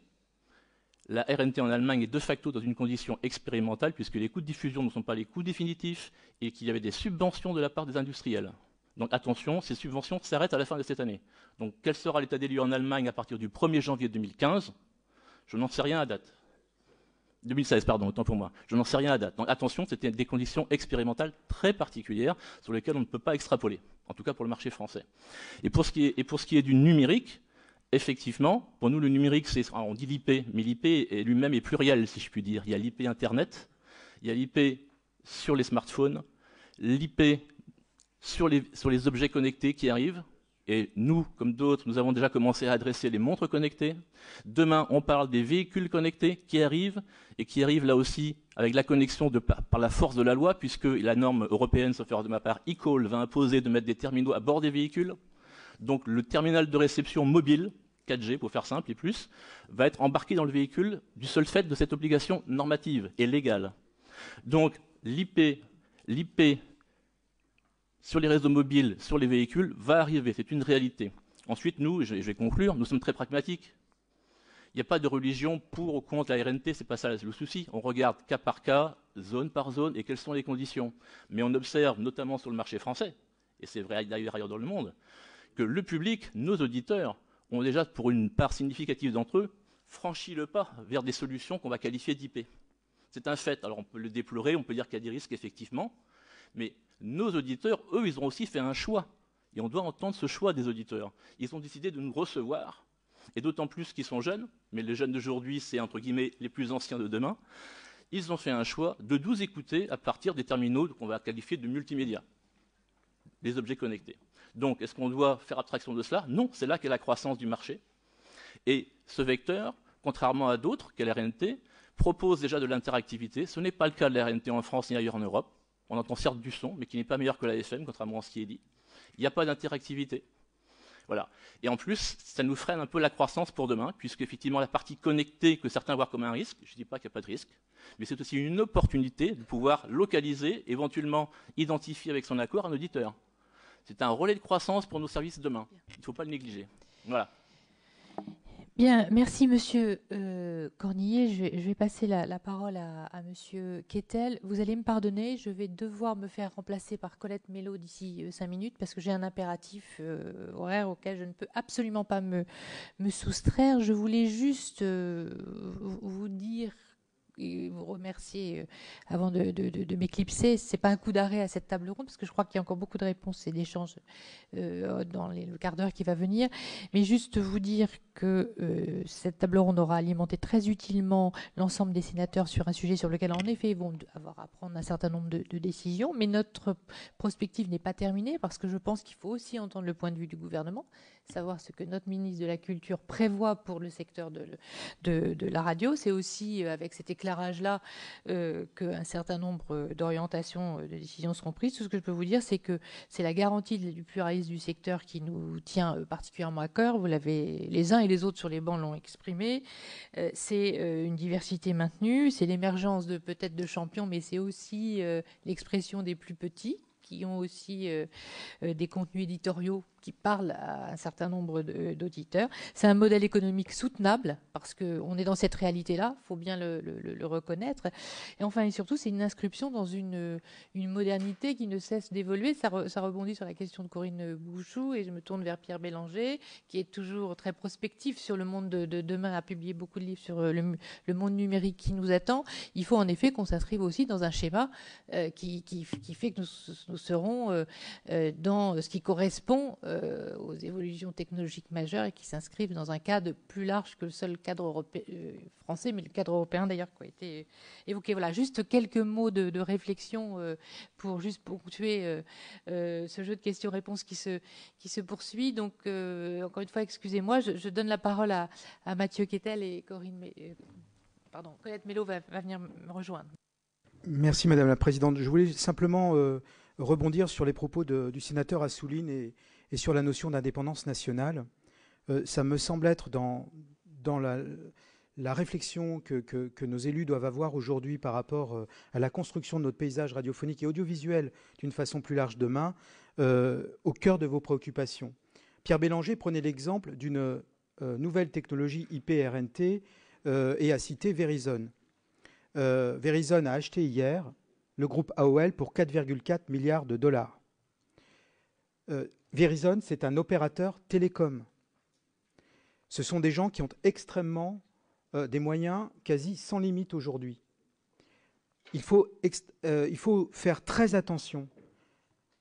la RNT en Allemagne est de facto dans une condition expérimentale, puisque les coûts de diffusion ne sont pas les coûts définitifs, et qu'il y avait des subventions de la part des industriels. Donc attention, ces subventions s'arrêtent à la fin de cette année. Donc quel sera l'état des lieux en Allemagne à partir du 1er janvier 2015? Je n'en sais rien à date. 2016, pardon, autant pour moi. Je n'en sais rien à date. Donc attention, c'était des conditions expérimentales très particulières sur lesquelles on ne peut pas extrapoler, en tout cas pour le marché français. Et pour ce qui est du numérique, effectivement, pour nous le numérique, on dit l'IP, mais l'IP lui-même est pluriel, si je puis dire. Il y a l'IP Internet, il y a l'IP sur les smartphones, l'IP sur les objets connectés qui arrivent. Et nous, comme d'autres, nous avons déjà commencé à adresser les montres connectées. Demain, on parle des véhicules connectés qui arrivent, et qui arrivent là aussi avec la connexion par la force de la loi, puisque la norme européenne, sauf erreur de ma part, eCall, va imposer de mettre des terminaux à bord des véhicules. Donc le terminal de réception mobile, 4G pour faire simple et plus, va être embarqué dans le véhicule du seul fait de cette obligation normative et légale. Donc l'IP sur les réseaux mobiles, sur les véhicules, va arriver, c'est une réalité. Ensuite, nous, je vais conclure, nous sommes très pragmatiques. Il n'y a pas de religion pour ou contre la RNT, c'est pas ça le souci. On regarde cas par cas, zone par zone, et quelles sont les conditions. Mais on observe, notamment sur le marché français, et c'est vrai d'ailleurs ailleurs dans le monde, que le public, nos auditeurs, ont déjà, pour une part significative d'entre eux, franchi le pas vers des solutions qu'on va qualifier d'IP. C'est un fait. Alors on peut le déplorer, on peut dire qu'il y a des risques, effectivement, mais nos auditeurs, eux, ils ont aussi fait un choix. Et on doit entendre ce choix des auditeurs. Ils ont décidé de nous recevoir, et d'autant plus qu'ils sont jeunes, mais les jeunes d'aujourd'hui, c'est entre guillemets les plus anciens de demain. Ils ont fait un choix de nous écouter à partir des terminaux qu'on va qualifier de multimédia, les objets connectés. Donc, est-ce qu'on doit faire abstraction de cela? Non, c'est là qu'est la croissance du marché. Et ce vecteur, contrairement à d'autres, qu'est la RNT, propose déjà de l'interactivité. Ce n'est pas le cas de la RNT en France ni ailleurs en Europe. On entend certes du son, mais qui n'est pas meilleur que la FM, contrairement à ce qui est dit. Il n'y a pas d'interactivité. Voilà. Et en plus, ça nous freine un peu la croissance pour demain, puisque effectivement la partie connectée que certains voient comme un risque, je ne dis pas qu'il n'y a pas de risque, mais c'est aussi une opportunité de pouvoir localiser, éventuellement identifier avec son accord un auditeur. C'est un relais de croissance pour nos services demain. Il ne faut pas le négliger. Voilà. Bien, merci Monsieur Cornillet. Je vais passer la parole à Monsieur Quetel. Vous allez me pardonner, je vais devoir me faire remplacer par Colette Mello d'ici 5 minutes parce que j'ai un impératif horaire auquel je ne peux absolument pas me soustraire. Je voulais juste vous dire et vous remercier avant de m'éclipser. C'est pas un coup d'arrêt à cette table ronde parce que je crois qu'il y a encore beaucoup de réponses et d'échanges dans le quart d'heure qui va venir. Mais juste vous dire que cette table ronde aura alimenté très utilement l'ensemble des sénateurs sur un sujet sur lequel en effet ils vont avoir à prendre un certain nombre de décisions. Mais notre prospective n'est pas terminée parce que je pense qu'il faut aussi entendre le point de vue du gouvernement, savoir ce que notre ministre de la Culture prévoit pour le secteur de la radio. C'est aussi avec cet éclairage-là qu'un certain nombre d'orientations, de décisions seront prises. Tout ce que je peux vous dire, c'est que c'est la garantie du pluralisme du secteur qui nous tient particulièrement à cœur. Vous l'avez, les uns et les autres sur les bancs l'ont exprimé. C'est une diversité maintenue, c'est l'émergence de peut-être de champions, mais c'est aussi l'expression des plus petits qui ont aussi des contenus éditoriaux qui parlent à un certain nombre d'auditeurs. C'est un modèle économique soutenable parce qu'on est dans cette réalité-là, il faut bien le reconnaître. Et enfin et surtout, c'est une inscription dans une modernité qui ne cesse d'évoluer. Ça rebondit sur la question de Corinne Bouchou et je me tourne vers Pierre Bélanger, qui est toujours très prospectif sur le monde de demain, a publié beaucoup de livres sur le monde numérique qui nous attend. Il faut en effet qu'on s'inscrive aussi dans un schéma qui fait que nos nous serons dans ce qui correspond aux évolutions technologiques majeures et qui s'inscrivent dans un cadre plus large que le seul cadre français, mais le cadre européen d'ailleurs qui a été évoqué. Voilà, juste quelques mots de réflexion pour juste ponctuer ce jeu de questions-réponses qui se poursuit. Donc, encore une fois, excusez-moi, je donne la parole à Mathieu Quetel et Colette Mello va venir me rejoindre. Merci Madame la Présidente. Je voulais simplement rebondir sur les propos du sénateur Assouline et sur la notion d'indépendance nationale. Ça me semble être dans la réflexion que nos élus doivent avoir aujourd'hui par rapport à la construction de notre paysage radiophonique et audiovisuel d'une façon plus large demain, au cœur de vos préoccupations. Pierre Bélanger prenait l'exemple d'une nouvelle technologie IP-RNT et a cité Verizon. Verizon a acheté hier le groupe AOL pour 4,4 milliards de dollars. Verizon, c'est un opérateur télécom. Ce sont des gens qui ont extrêmement des moyens quasi sans limite aujourd'hui. Il faut faire très attention.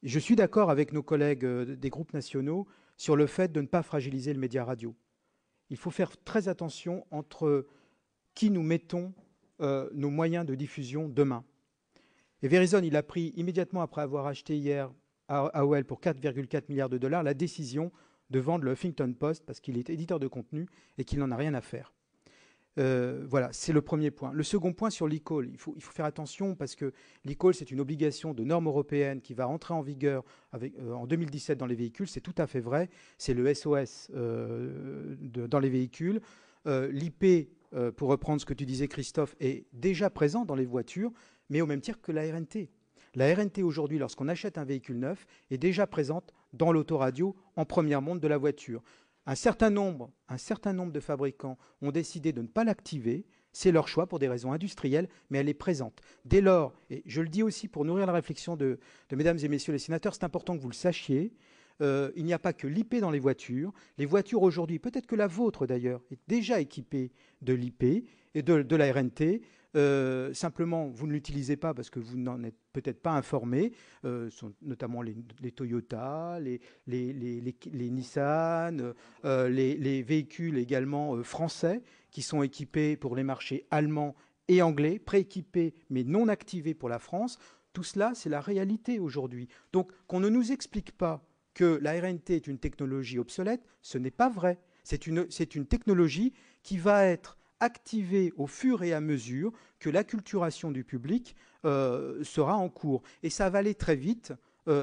Je suis d'accord avec nos collègues des groupes nationaux sur le fait de ne pas fragiliser le média radio. Il faut faire très attention entre qui nous mettons nos moyens de diffusion demain. Et Verizon, il a pris immédiatement après avoir acheté hier AOL pour 4,4 milliards de dollars la décision de vendre le Huffington Post parce qu'il est éditeur de contenu et qu'il n'en a rien à faire. Voilà, c'est le premier point. Le second point sur l'e-call, il faut faire attention parce que l'e-call, c'est une obligation de normes européennes qui va rentrer en vigueur en 2017 dans les véhicules. C'est tout à fait vrai. C'est le SOS dans les véhicules. L'IP, pour reprendre ce que tu disais, Christophe, est déjà présent dans les voitures, mais au même titre que la RNT. La RNT aujourd'hui, lorsqu'on achète un véhicule neuf, est déjà présente dans l'autoradio en première monte de la voiture. Un certain nombre de fabricants ont décidé de ne pas l'activer. C'est leur choix pour des raisons industrielles, mais elle est présente. Dès lors, et je le dis aussi pour nourrir la réflexion de mesdames et messieurs les sénateurs, c'est important que vous le sachiez, il n'y a pas que l'IP dans les voitures. Les voitures aujourd'hui, peut-être que la vôtre d'ailleurs, est déjà équipée de l'IP et de la RNT. Simplement, vous ne l'utilisez pas parce que vous n'en êtes peut-être pas informé, notamment les Toyota, les Nissan, les véhicules également français qui sont équipés pour les marchés allemands et anglais, prééquipés mais non activés pour la France. Tout cela, c'est la réalité aujourd'hui. Donc, qu'on ne nous explique pas que la RNT est une technologie obsolète, ce n'est pas vrai. C'est une technologie qui va être activée au fur et à mesure que l'acculturation du public sera en cours. Et ça va aller très vite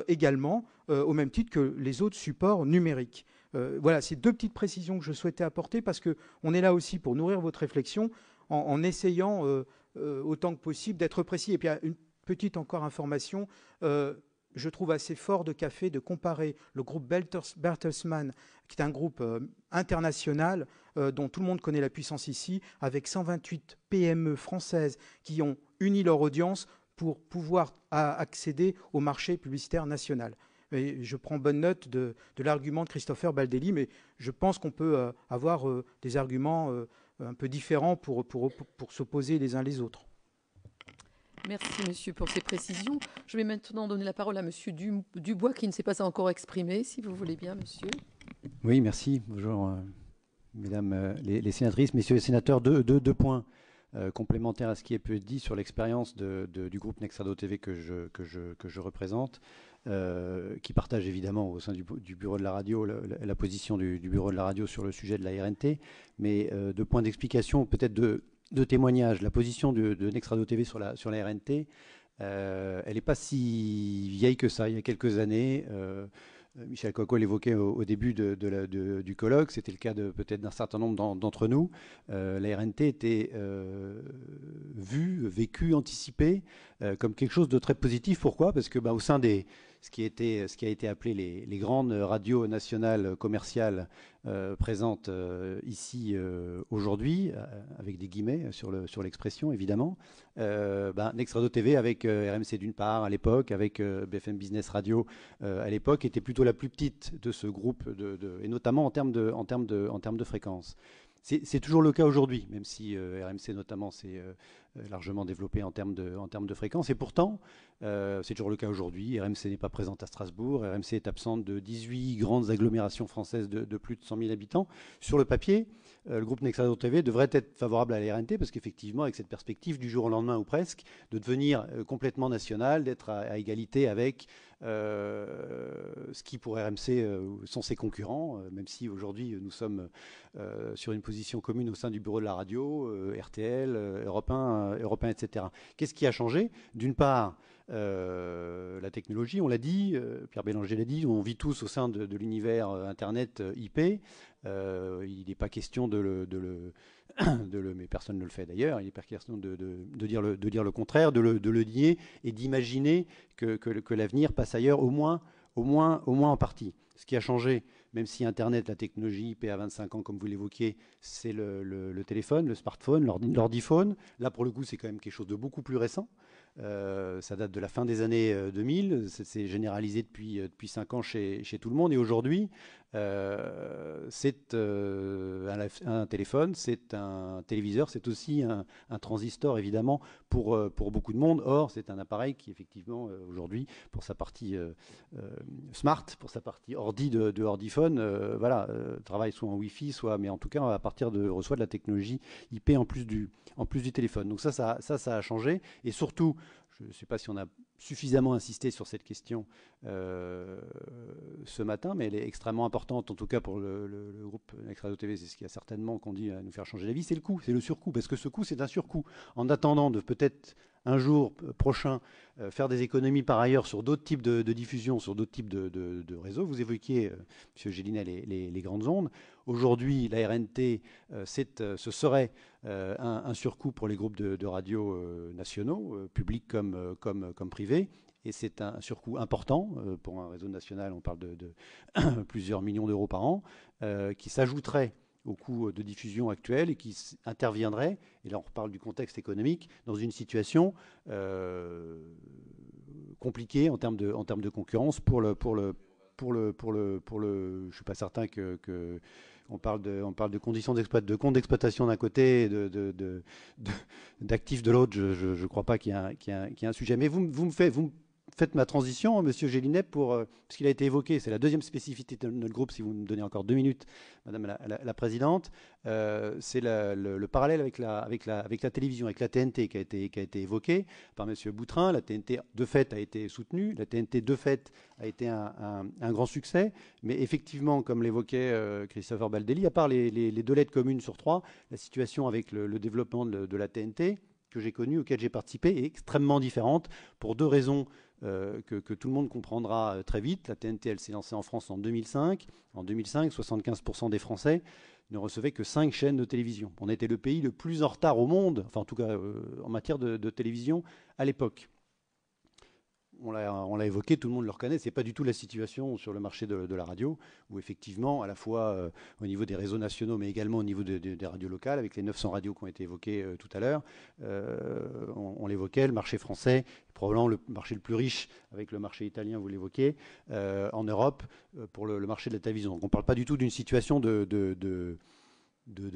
également, au même titre que les autres supports numériques. Voilà, c'est deux petites précisions que je souhaitais apporter parce qu'on est là aussi pour nourrir votre réflexion en essayant autant que possible d'être précis. Et puis, une petite encore information, je trouve assez fort de café de comparer le groupe Bertelsmann, qui est un groupe international dont tout le monde connaît la puissance ici, avec 128 PME françaises qui ont uni leur audience pour pouvoir accéder au marché publicitaire national. Et je prends bonne note de l'argument de Christopher Baldelli, mais je pense qu'on peut avoir des arguments un peu différents pour s'opposer les uns les autres. Merci, monsieur, pour ces précisions. Je vais maintenant donner la parole à monsieur Dubois, qui ne s'est pas encore exprimé, si vous voulez bien, monsieur. Oui, merci. Bonjour, mesdames les sénatrices, messieurs les sénateurs. Deux points complémentaires à ce qui est peu dit sur l'expérience du groupe Nextrado TV que je représente, qui partage évidemment au sein du bureau de la radio la position du bureau de la radio sur le sujet de la RNT, mais deux points d'explication, peut-être de témoignage. La position de Nextrado TV sur la RNT, elle n'est pas si vieille que ça. Il y a quelques années, Michel Coco l'évoquait au début du colloque, c'était le cas peut-être d'un certain nombre d'entre nous. La RNT était vécue, anticipée comme quelque chose de très positif. Pourquoi ? Parce que au sein des ce qui a été appelé les grandes radios nationales commerciales présentes ici aujourd'hui, avec des guillemets sur l'expression évidemment, Nextrado TV avec RMC d'une part à l'époque, avec BFM Business Radio à l'époque, était plutôt la plus petite de ce groupe, et notamment en termes de fréquence. C'est toujours le cas aujourd'hui, même si RMC notamment s'est largement développé en termes de fréquence. Et pourtant, c'est toujours le cas aujourd'hui. RMC n'est pas présente à Strasbourg. RMC est absente de 18 grandes agglomérations françaises de plus de 100 000 habitants. Sur le papier, le groupe Nexado TV devrait être favorable à la RNT parce qu'effectivement, avec cette perspective du jour au lendemain ou presque, de devenir complètement national, d'être à égalité avec ce qui pour RMC sont ses concurrents, même si aujourd'hui nous sommes sur une position commune au sein du bureau de la radio, RTL, Europe 1, etc. Qu'est-ce qui a changé? D'une part, la technologie, on l'a dit, Pierre Bélanger l'a dit, on vit tous au sein de l'univers Internet IP. Il n'est pas question mais personne ne le fait d'ailleurs, il n'est pas question de dire le contraire, de le nier et d'imaginer que l'avenir passe ailleurs, au moins en partie. Ce qui a changé, même si Internet, la technologie IP a 25 ans, comme vous l'évoquiez, c'est le téléphone, le smartphone, l'ordiphone. Là, pour le coup, c'est quand même quelque chose de beaucoup plus récent. Ça date de la fin des années 2000, c'est généralisé depuis 5 ans chez tout le monde. Et aujourd'hui, c'est un téléphone, c'est un téléviseur, c'est aussi un transistor, évidemment, pour beaucoup de monde. Or, c'est un appareil qui, effectivement, aujourd'hui, pour sa partie smart, pour sa partie ordi de ordiphone, travaille soit en Wi-Fi, mais en tout cas, reçoit de la technologie IP en plus du téléphone. Donc ça a changé. Et surtout, je ne sais pas si on a suffisamment insisté sur cette question ce matin, mais elle est extrêmement importante, en tout cas pour le groupe Nexado TV, c'est ce qui a certainement conduit à nous faire changer d'avis, c'est le coût, c'est le surcoût, parce que ce coût, c'est un surcoût. En attendant de peut-être un jour prochain faire des économies par ailleurs sur d'autres types de diffusion, sur d'autres types de réseaux, vous évoquiez, M. Gélinet, les grandes ondes. Aujourd'hui, la RNT, ce serait un surcoût pour les groupes de radio nationaux, publics comme privés. Et c'est un surcoût important. Pour un réseau national, on parle de plusieurs millions d'euros par an, qui s'ajouterait au coût de diffusion actuel et qui interviendrait, et là on reparle du contexte économique, dans une situation compliquée en termes de concurrence je suis pas certain que on parle de conditions de compte d'exploitation d'un côté et d'actifs de l'autre. Je ne crois pas qu'il y ait un sujet. Mais vous me faites ma transition, Monsieur Gélinet, parce qu'il a été évoqué. C'est la deuxième spécificité de notre groupe, si vous me donnez encore 2 minutes, Madame la Présidente. C'est le parallèle avec la télévision, avec la TNT qui a été évoqué par Monsieur Boutrin. La TNT, de fait, a été soutenue. La TNT, de fait, a été un grand succès. Mais effectivement, comme l'évoquait Christopher Baldelli, à part les 2 lettres communes sur 3, la situation avec le développement de la TNT que j'ai connu, auquel j'ai participé, est extrêmement différente pour 2 raisons que tout le monde comprendra très vite. La TNT, elle s'est lancée en France en 2005. En 2005, 75% des Français ne recevaient que 5 chaînes de télévision. On était le pays le plus en retard au monde, enfin en tout cas en matière de télévision à l'époque. On l'a évoqué, tout le monde le reconnaît, ce n'est pas du tout la situation sur le marché de la radio, où effectivement, à la fois au niveau des réseaux nationaux, mais également au niveau des radios locales, avec les 900 radios qui ont été évoquées tout à l'heure, on l'évoquait, le marché français, probablement le marché le plus riche, avec le marché italien, vous l'évoquez, en Europe, pour le marché de la télévision. Donc on ne parle pas du tout d'une situation de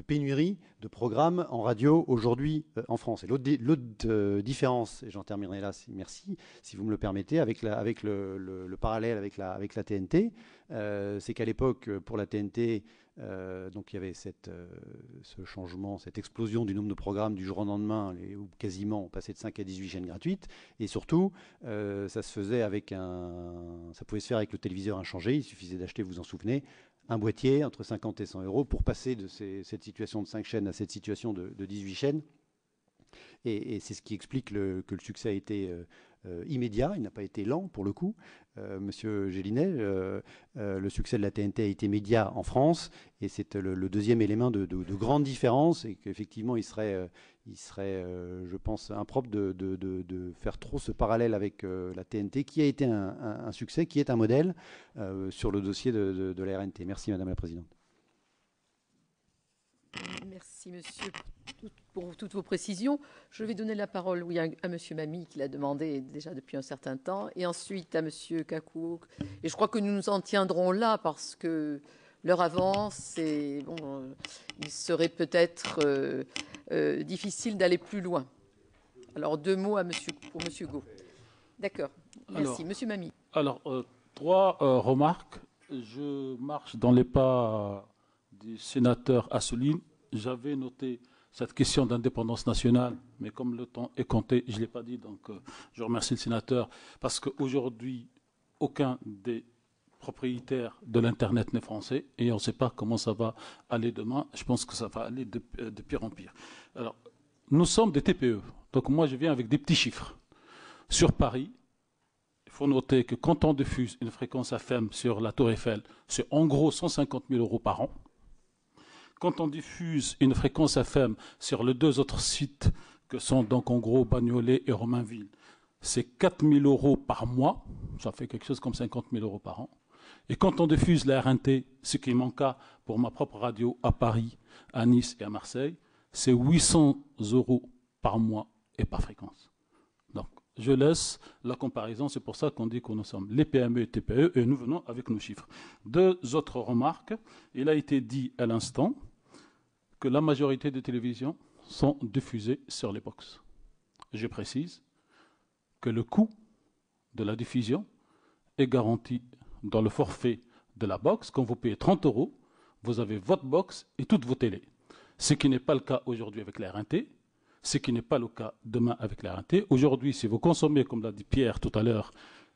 pénurie de programmes en radio aujourd'hui en France. Et l'autre différence, et j'en terminerai là, merci, si vous me le permettez, avec le parallèle avec la TNT, c'est qu'à l'époque, pour la TNT, donc il y avait ce changement, cette explosion du nombre de programmes du jour au lendemain, où quasiment on passait de 5 à 18 chaînes gratuites, et surtout, ça pouvait se faire avec le téléviseur inchangé, il suffisait d'acheter, vous vous en souvenez, un boîtier entre 50 et 100 euros pour passer de cette situation de 5 chaînes à cette situation de 18 chaînes. Et c'est ce qui explique que le succès a été immédiat, il n'a pas été lent pour le coup. Monsieur Gélinet, le succès de la TNT a été immédiat en France, et c'est le deuxième élément de grande différence, et qu'effectivement il serait, je pense, impropre de faire trop ce parallèle avec la TNT, qui a été un succès, qui est un modèle sur le dossier de la RNT. Merci Madame la Présidente. Merci monsieur pour toutes vos précisions. Je vais donner la parole à monsieur Mamie qui l'a demandé déjà depuis un certain temps, et ensuite à monsieur Kakou. Et je crois que nous nous en tiendrons là parce que l'heure avance et il serait peut-être difficile d'aller plus loin. Alors, 2 mots pour M. Gau. D'accord. Merci. Monsieur Mamie. Alors, 3 remarques. Je marche dans les pas du sénateur Assouline. J'avais noté cette question d'indépendance nationale, mais comme le temps est compté, je ne l'ai pas dit, donc je remercie le sénateur, parce qu'aujourd'hui, aucun des propriétaires de l'Internet n'est français, et on ne sait pas comment ça va aller demain. Je pense que ça va aller de pire en pire. Alors, nous sommes des TPE, donc moi je viens avec des petits chiffres. Sur Paris, il faut noter que quand on diffuse une fréquence FM sur la Tour Eiffel, c'est en gros 150 000 € par an. Quand on diffuse une fréquence FM sur les 2 autres sites, que sont donc en gros Bagnolet et Romainville, c'est 4 000 € par mois, ça fait quelque chose comme 50 000 € par an. Et quand on diffuse la RNT, ce qui manqua pour ma propre radio à Paris, à Nice et à Marseille, c'est 800 € par mois et par fréquence. Donc, je laisse la comparaison, c'est pour ça qu'on dit que nous sommes les PME et TPE, et nous venons avec nos chiffres. 2 autres remarques. Il a été dit à l'instant que la majorité des télévisions sont diffusées sur les box. Je précise que le coût de la diffusion est garanti dans le forfait de la box. Quand vous payez 30 €, vous avez votre box et toutes vos télés. Ce qui n'est pas le cas aujourd'hui avec la RNT, ce qui n'est pas le cas demain avec la RNT. Aujourd'hui, si vous consommez, comme l'a dit Pierre tout à l'heure,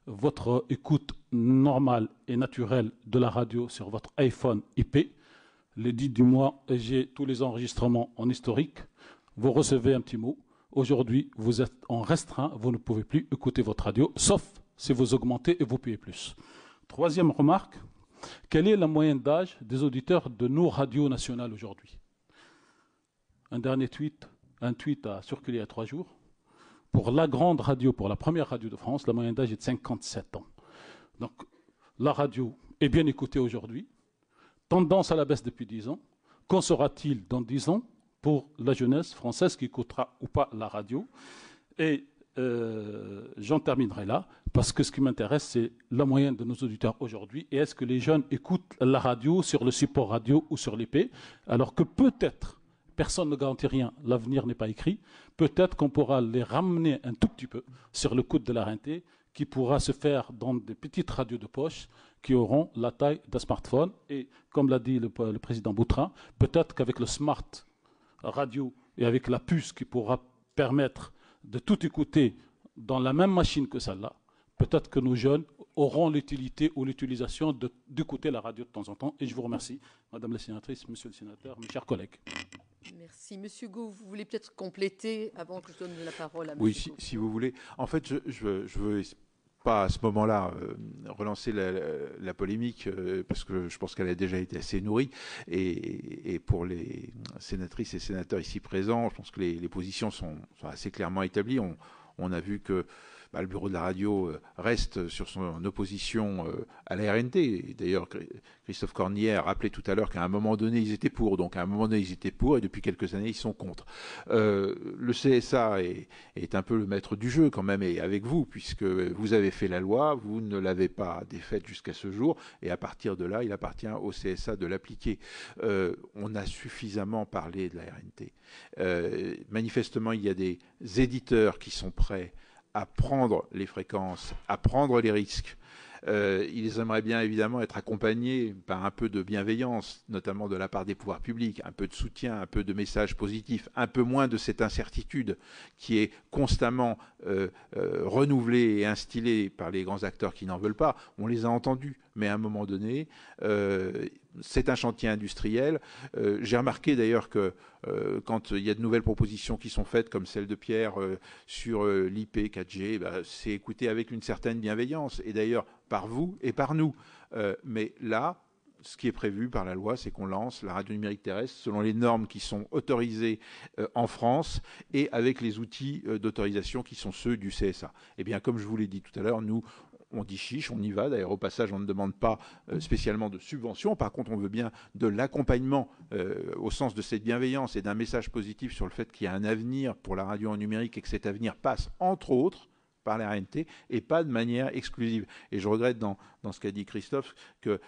votre écoute normale et naturelle de la radio sur votre iPhone IP, les 10 du mois, j'ai tous les enregistrements en historique, vous recevez un petit mot. Aujourd'hui, vous êtes en restreint, vous ne pouvez plus écouter votre radio, sauf si vous augmentez et vous payez plus. 3e remarque, quelle est la moyenne d'âge des auditeurs de nos radios nationales aujourd'hui? Un tweet a circulé il y a 3 jours. Pour la grande radio, pour la première radio de France, la moyenne d'âge est de 57 ans. Donc, la radio est bien écoutée aujourd'hui. Tendance à la baisse depuis 10 ans. Qu'en sera-t-il dans 10 ans pour la jeunesse française qui écoutera ou pas la radio? Et j'en terminerai là, parce que ce qui m'intéresse, c'est la moyenne de nos auditeurs aujourd'hui. Et est-ce que les jeunes écoutent la radio sur le support radio ou sur l'IP? Alors que peut-être, personne ne garantit rien, l'avenir n'est pas écrit, peut-être qu'on pourra les ramener un tout petit peu sur le coût de la RNT, qui pourra se faire dans des petites radios de poche qui auront la taille d'un smartphone. Et comme l'a dit le président Boutrin, peut-être qu'avec le smart radio et avec la puce qui pourra permettre de tout écouter dans la même machine que celle-là, peut-être que nos jeunes auront l'utilité ou l'utilisation d'écouter la radio de temps en temps. Et je vous remercie, Madame la sénatrice, Monsieur le sénateur, mes chers collègues. Merci. Monsieur Gau, vous voulez peut-être compléter avant que je donne la parole à Monsieur Oui, si vous voulez. En fait, je veux pas à ce moment-là relancer la polémique parce que je pense qu'elle a déjà été assez nourrie. Et pour les sénatrices et sénateurs ici présents, je pense que les positions sont assez clairement établies. On a vu que le bureau de la radio reste sur son opposition à la RNT. Et d'ailleurs, Christophe Cornier a rappelé tout à l'heure qu'à un moment donné, ils étaient pour. Donc à un moment donné, ils étaient pour et depuis quelques années, ils sont contre. Le CSA est un peu le maître du jeu quand même, et avec vous, puisque vous avez fait la loi, vous ne l'avez pas défaite jusqu'à ce jour, et à partir de là, il appartient au CSA de l'appliquer. On a suffisamment parlé de la RNT. Manifestement, il y a des éditeurs qui sont prêts à prendre les fréquences, à prendre les risques. Ils aimeraient bien évidemment être accompagnés par un peu de bienveillance, notamment de la part des pouvoirs publics, un peu de soutien, un peu de messages positifs, un peu moins de cette incertitude qui est constamment renouvelée et instillée par les grands acteurs qui n'en veulent pas. On les a entendus, mais à un moment donné, c'est un chantier industriel. J'ai remarqué d'ailleurs que quand il y a de nouvelles propositions qui sont faites, comme celle de Pierre sur l'IP 4G, c'est écouté avec une certaine bienveillance, et d'ailleurs par vous et par nous. Mais là, ce qui est prévu par la loi, c'est qu'on lance la radio numérique terrestre selon les normes qui sont autorisées en France et avec les outils d'autorisation qui sont ceux du CSA. Eh bien, comme je vous l'ai dit tout à l'heure, nous, on dit chiche, on y va. D'ailleurs, au passage, on ne demande pas spécialement de subvention. Par contre, on veut bien de l'accompagnement au sens de cette bienveillance et d'un message positif sur le fait qu'il y a un avenir pour la radio en numérique et que cet avenir passe, entre autres, par la RNT et pas de manière exclusive. Et je regrette dans ce qu'a dit Christophe que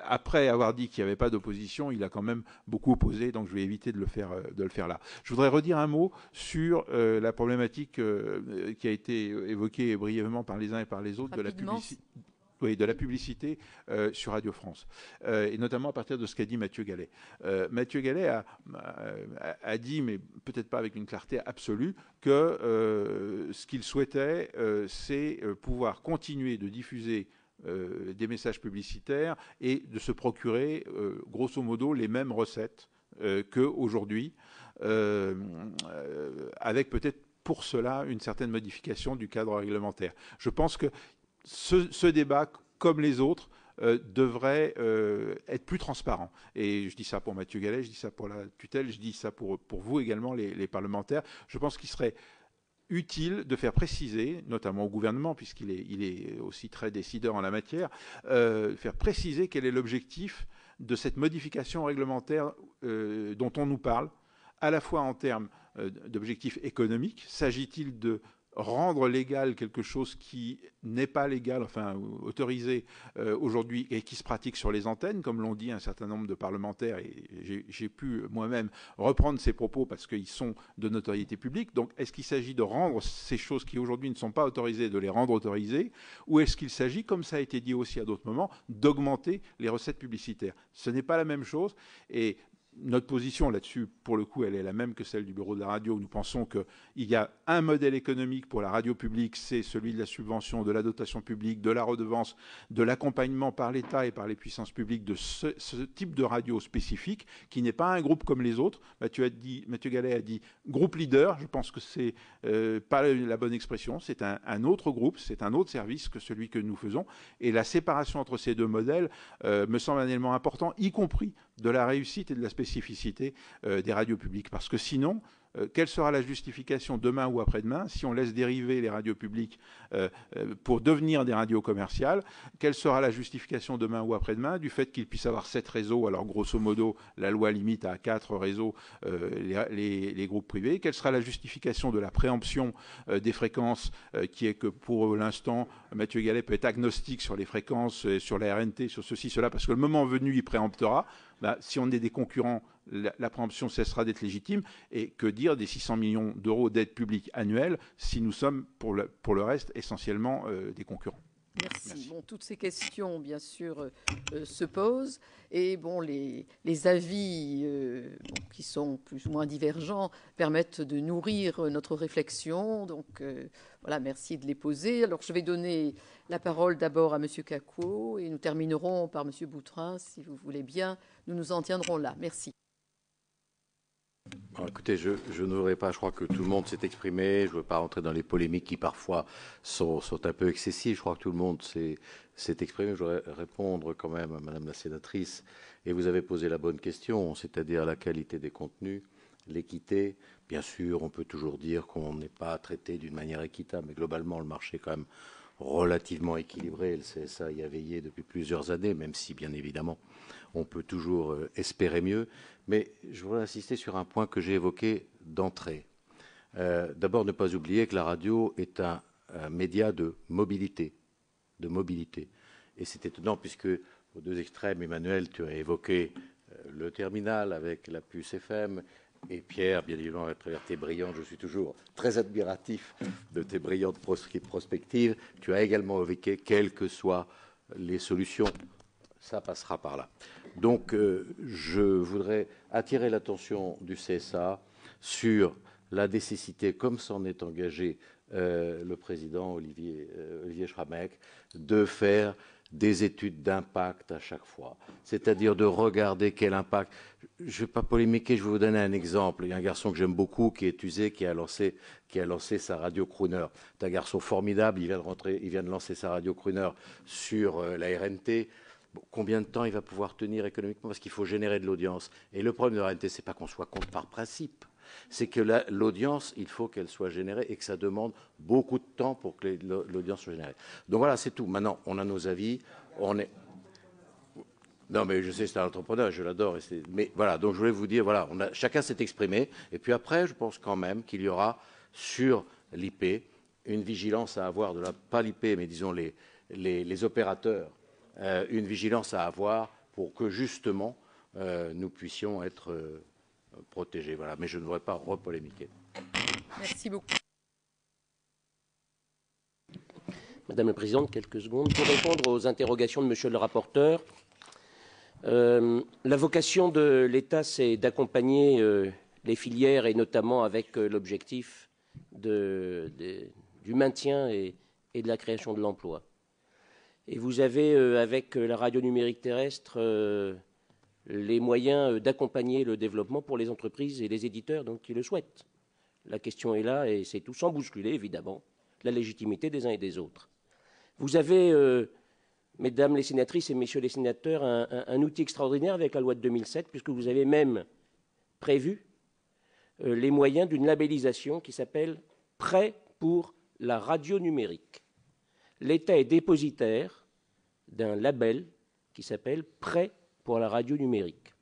après avoir dit qu'il n'y avait pas d'opposition, il a quand même beaucoup opposé, donc je vais éviter de le faire là. Je voudrais redire un mot sur la problématique qui a été évoquée brièvement par les uns et par les autres de la publicité sur Radio France, et notamment à partir de ce qu'a dit Mathieu Gallet. Mathieu Gallet a dit, mais peut-être pas avec une clarté absolue, que ce qu'il souhaitait, c'est pouvoir continuer de diffuser des messages publicitaires et de se procurer, grosso modo, les mêmes recettes qu'aujourd'hui, avec peut-être pour cela une certaine modification du cadre réglementaire. Je pense que ce débat, comme les autres, devrait être plus transparent. Et je dis ça pour Mathieu Gallet, je dis ça pour la tutelle, je dis ça pour vous également, les parlementaires. Je pense qu'il serait utile de faire préciser, notamment au gouvernement, puisqu'il est aussi très décideur en la matière, faire préciser quel est l'objectif de cette modification réglementaire dont on nous parle, à la fois en termes d'objectifs économiques. S'agit-il de rendre légal quelque chose qui n'est pas légal, enfin autorisé aujourd'hui et qui se pratique sur les antennes, comme l'ont dit un certain nombre de parlementaires, et j'ai pu moi-même reprendre ces propos parce qu'ils sont de notoriété publique. Donc est-ce qu'il s'agit de rendre ces choses qui aujourd'hui ne sont pas autorisées, de les rendre autorisées, ou est-ce qu'il s'agit, comme ça a été dit aussi à d'autres moments, d'augmenter les recettes publicitaires? Ce n'est pas la même chose, et notre position là-dessus, pour le coup, elle est la même que celle du bureau de la radio. Nous pensons qu'il y a un modèle économique pour la radio publique, c'est celui de la subvention, de la dotation publique, de la redevance, de l'accompagnement par l'État et par les puissances publiques de ce type de radio spécifique, qui n'est pas un groupe comme les autres. Mathieu Gallet a dit groupe leader. Je pense que c'est pas la bonne expression. C'est un autre groupe, c'est un autre service que celui que nous faisons. Et la séparation entre ces deux modèles me semble un élément important, y compris de la réussite et de la spécificité des radios publiques. Parce que sinon, quelle sera la justification demain ou après-demain si on laisse dériver les radios publiques pour devenir des radios commerciales? Quelle sera la justification demain ou après-demain du fait qu'ils puissent avoir 7 réseaux? Alors grosso modo, la loi limite à 4 réseaux les groupes privés. Quelle sera la justification de la préemption des fréquences, qui est que pour l'instant, Mathieu Gallet peut être agnostique sur les fréquences, sur la RNT, sur ceci, cela, parce que le moment venu, il préemptera. Si on est des concurrents, la préemption cessera d'être légitime. Et que dire des 600 millions d'euros d'aide publique annuelle si nous sommes, pour le reste, essentiellement des concurrents? Merci. Bon, toutes ces questions, bien sûr, se posent. Et bon, les avis qui sont plus ou moins divergents permettent de nourrir notre réflexion. Donc, voilà, merci de les poser. Alors, je vais donner la parole d'abord à M. Cacou et nous terminerons par M. Boutrin, si vous voulez bien. Nous nous en tiendrons là. Merci. Bon, écoutez, je ne voudrais pas, je crois que tout le monde s'est exprimé, je ne veux pas rentrer dans les polémiques qui parfois sont un peu excessives, je crois que tout le monde s'est exprimé. Je voudrais répondre quand même à Madame la sénatrice, et vous avez posé la bonne question, c'est-à-dire la qualité des contenus, l'équité. Bien sûr, on peut toujours dire qu'on n'est pas traité d'une manière équitable, mais globalement, le marché est quand même relativement équilibré. Le CSA y a veillé depuis plusieurs années, même si, bien évidemment, on peut toujours espérer mieux. Mais je voudrais insister sur un point que j'ai évoqué d'entrée. D'abord, ne pas oublier que la radio est un média de mobilité. Et c'est étonnant puisque, aux deux extrêmes, Emmanuel, tu as évoqué le terminal avec la puce FM. Et Pierre, bien évidemment, à travers tes brillantes, je suis toujours très admiratif de tes brillantes prospectives. Tu as également évoqué, quelles que soient les solutions, ça passera par là. Donc, je voudrais attirer l'attention du CSA sur la nécessité, comme s'en est engagé le président Olivier Schrammeck, de faire des études d'impact à chaque fois, c'est-à-dire de regarder quel impact. Je ne vais pas polémiquer, je vais vous donner un exemple. Il y a un garçon que j'aime beaucoup, qui est usé, qui a lancé sa radio crooner. C'est un garçon formidable, il vient de lancer sa radio crooner sur la RNT. Bon, combien de temps il va pouvoir tenir économiquement? Parce qu'il faut générer de l'audience. Et le problème de la RNT, ce n'est pas qu'on soit contre par principe. C'est que l'audience, il faut qu'elle soit générée et que ça demande beaucoup de temps pour que l'audience soit générée. Donc voilà, c'est tout. Maintenant, on a nos avis. Non, mais je sais, c'est un entrepreneur, je l'adore. Mais voilà, donc je voulais vous dire, voilà, chacun s'est exprimé. Et puis après, je pense quand même qu'il y aura sur l'IP une vigilance à avoir, pas l'IP, mais disons les opérateurs, une vigilance à avoir pour que justement nous puissions être protégés. Voilà. Mais je ne voudrais pas repolémiquer. Merci beaucoup. Madame la Présidente, quelques secondes. Pour répondre aux interrogations de Monsieur le rapporteur, la vocation de l'État, c'est d'accompagner les filières et notamment avec l'objectif du maintien et de la création de l'emploi. Et vous avez, avec la radio numérique terrestre, les moyens d'accompagner le développement pour les entreprises et les éditeurs donc, qui le souhaitent. La question est là, et c'est tout sans bousculer, évidemment, la légitimité des uns et des autres. Vous avez, mesdames les sénatrices et messieurs les sénateurs, un outil extraordinaire avec la loi de 2007, puisque vous avez même prévu les moyens d'une labellisation qui s'appelle « Prêt pour la radio numérique ». L'État est dépositaire d'un label qui s'appelle « Prêt pour la radio numérique »,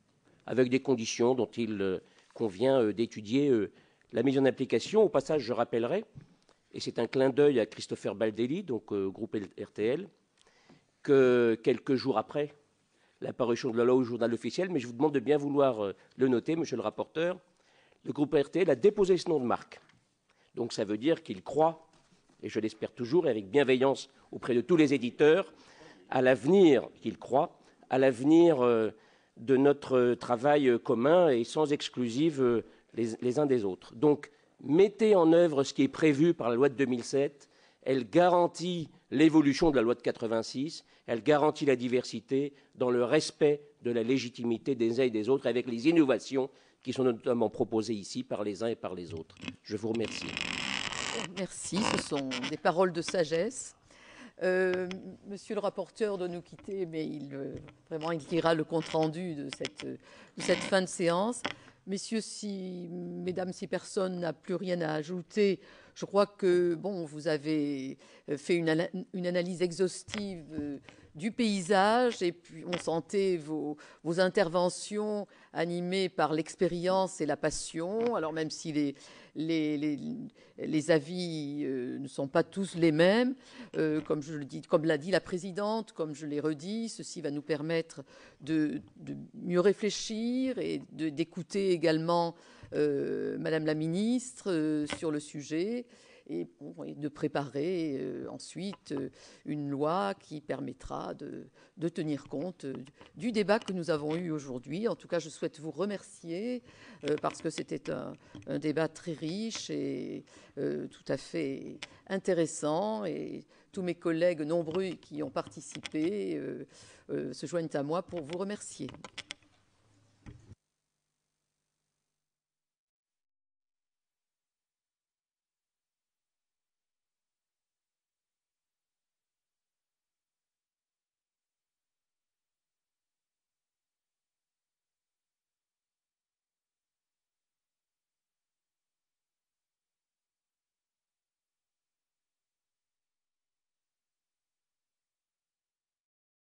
avec des conditions dont il convient d'étudier la mise en application. Au passage, je rappellerai, et c'est un clin d'œil à Christopher Baldelli, donc groupe RTL, que quelques jours après l'apparition de la loi au journal officiel, mais je vous demande de bien vouloir le noter, monsieur le rapporteur, le groupe RTL a déposé ce nom de marque. Donc ça veut dire qu'il croit, et je l'espère toujours, et avec bienveillance auprès de tous les éditeurs, à l'avenir, qu'il croit, à l'avenir de notre travail commun et sans exclusive les uns des autres. Donc, mettez en œuvre ce qui est prévu par la loi de 2007. Elle garantit l'évolution de la loi de 86. Elle garantit la diversité dans le respect de la légitimité des uns et des autres avec les innovations qui sont notamment proposées ici par les uns et par les autres. Je vous remercie. Merci. Ce sont des paroles de sagesse. Monsieur le rapporteur doit nous quitter, mais vraiment, il lira le compte-rendu de cette fin de séance. Messieurs, mesdames, si personne n'a plus rien à ajouter, je crois que vous avez fait une analyse exhaustive du paysage et puis on sentait vos interventions animées par l'expérience et la passion. Alors même si les avis ne sont pas tous les mêmes, comme l'a dit la présidente, comme je l'ai redit, ceci va nous permettre de mieux réfléchir et d'écouter également Madame la ministre sur le sujet et de préparer ensuite une loi qui permettra de tenir compte du débat que nous avons eu aujourd'hui. En tout cas, je souhaite vous remercier parce que c'était un débat très riche et tout à fait intéressant et tous mes collègues nombreux qui ont participé se joignent à moi pour vous remercier.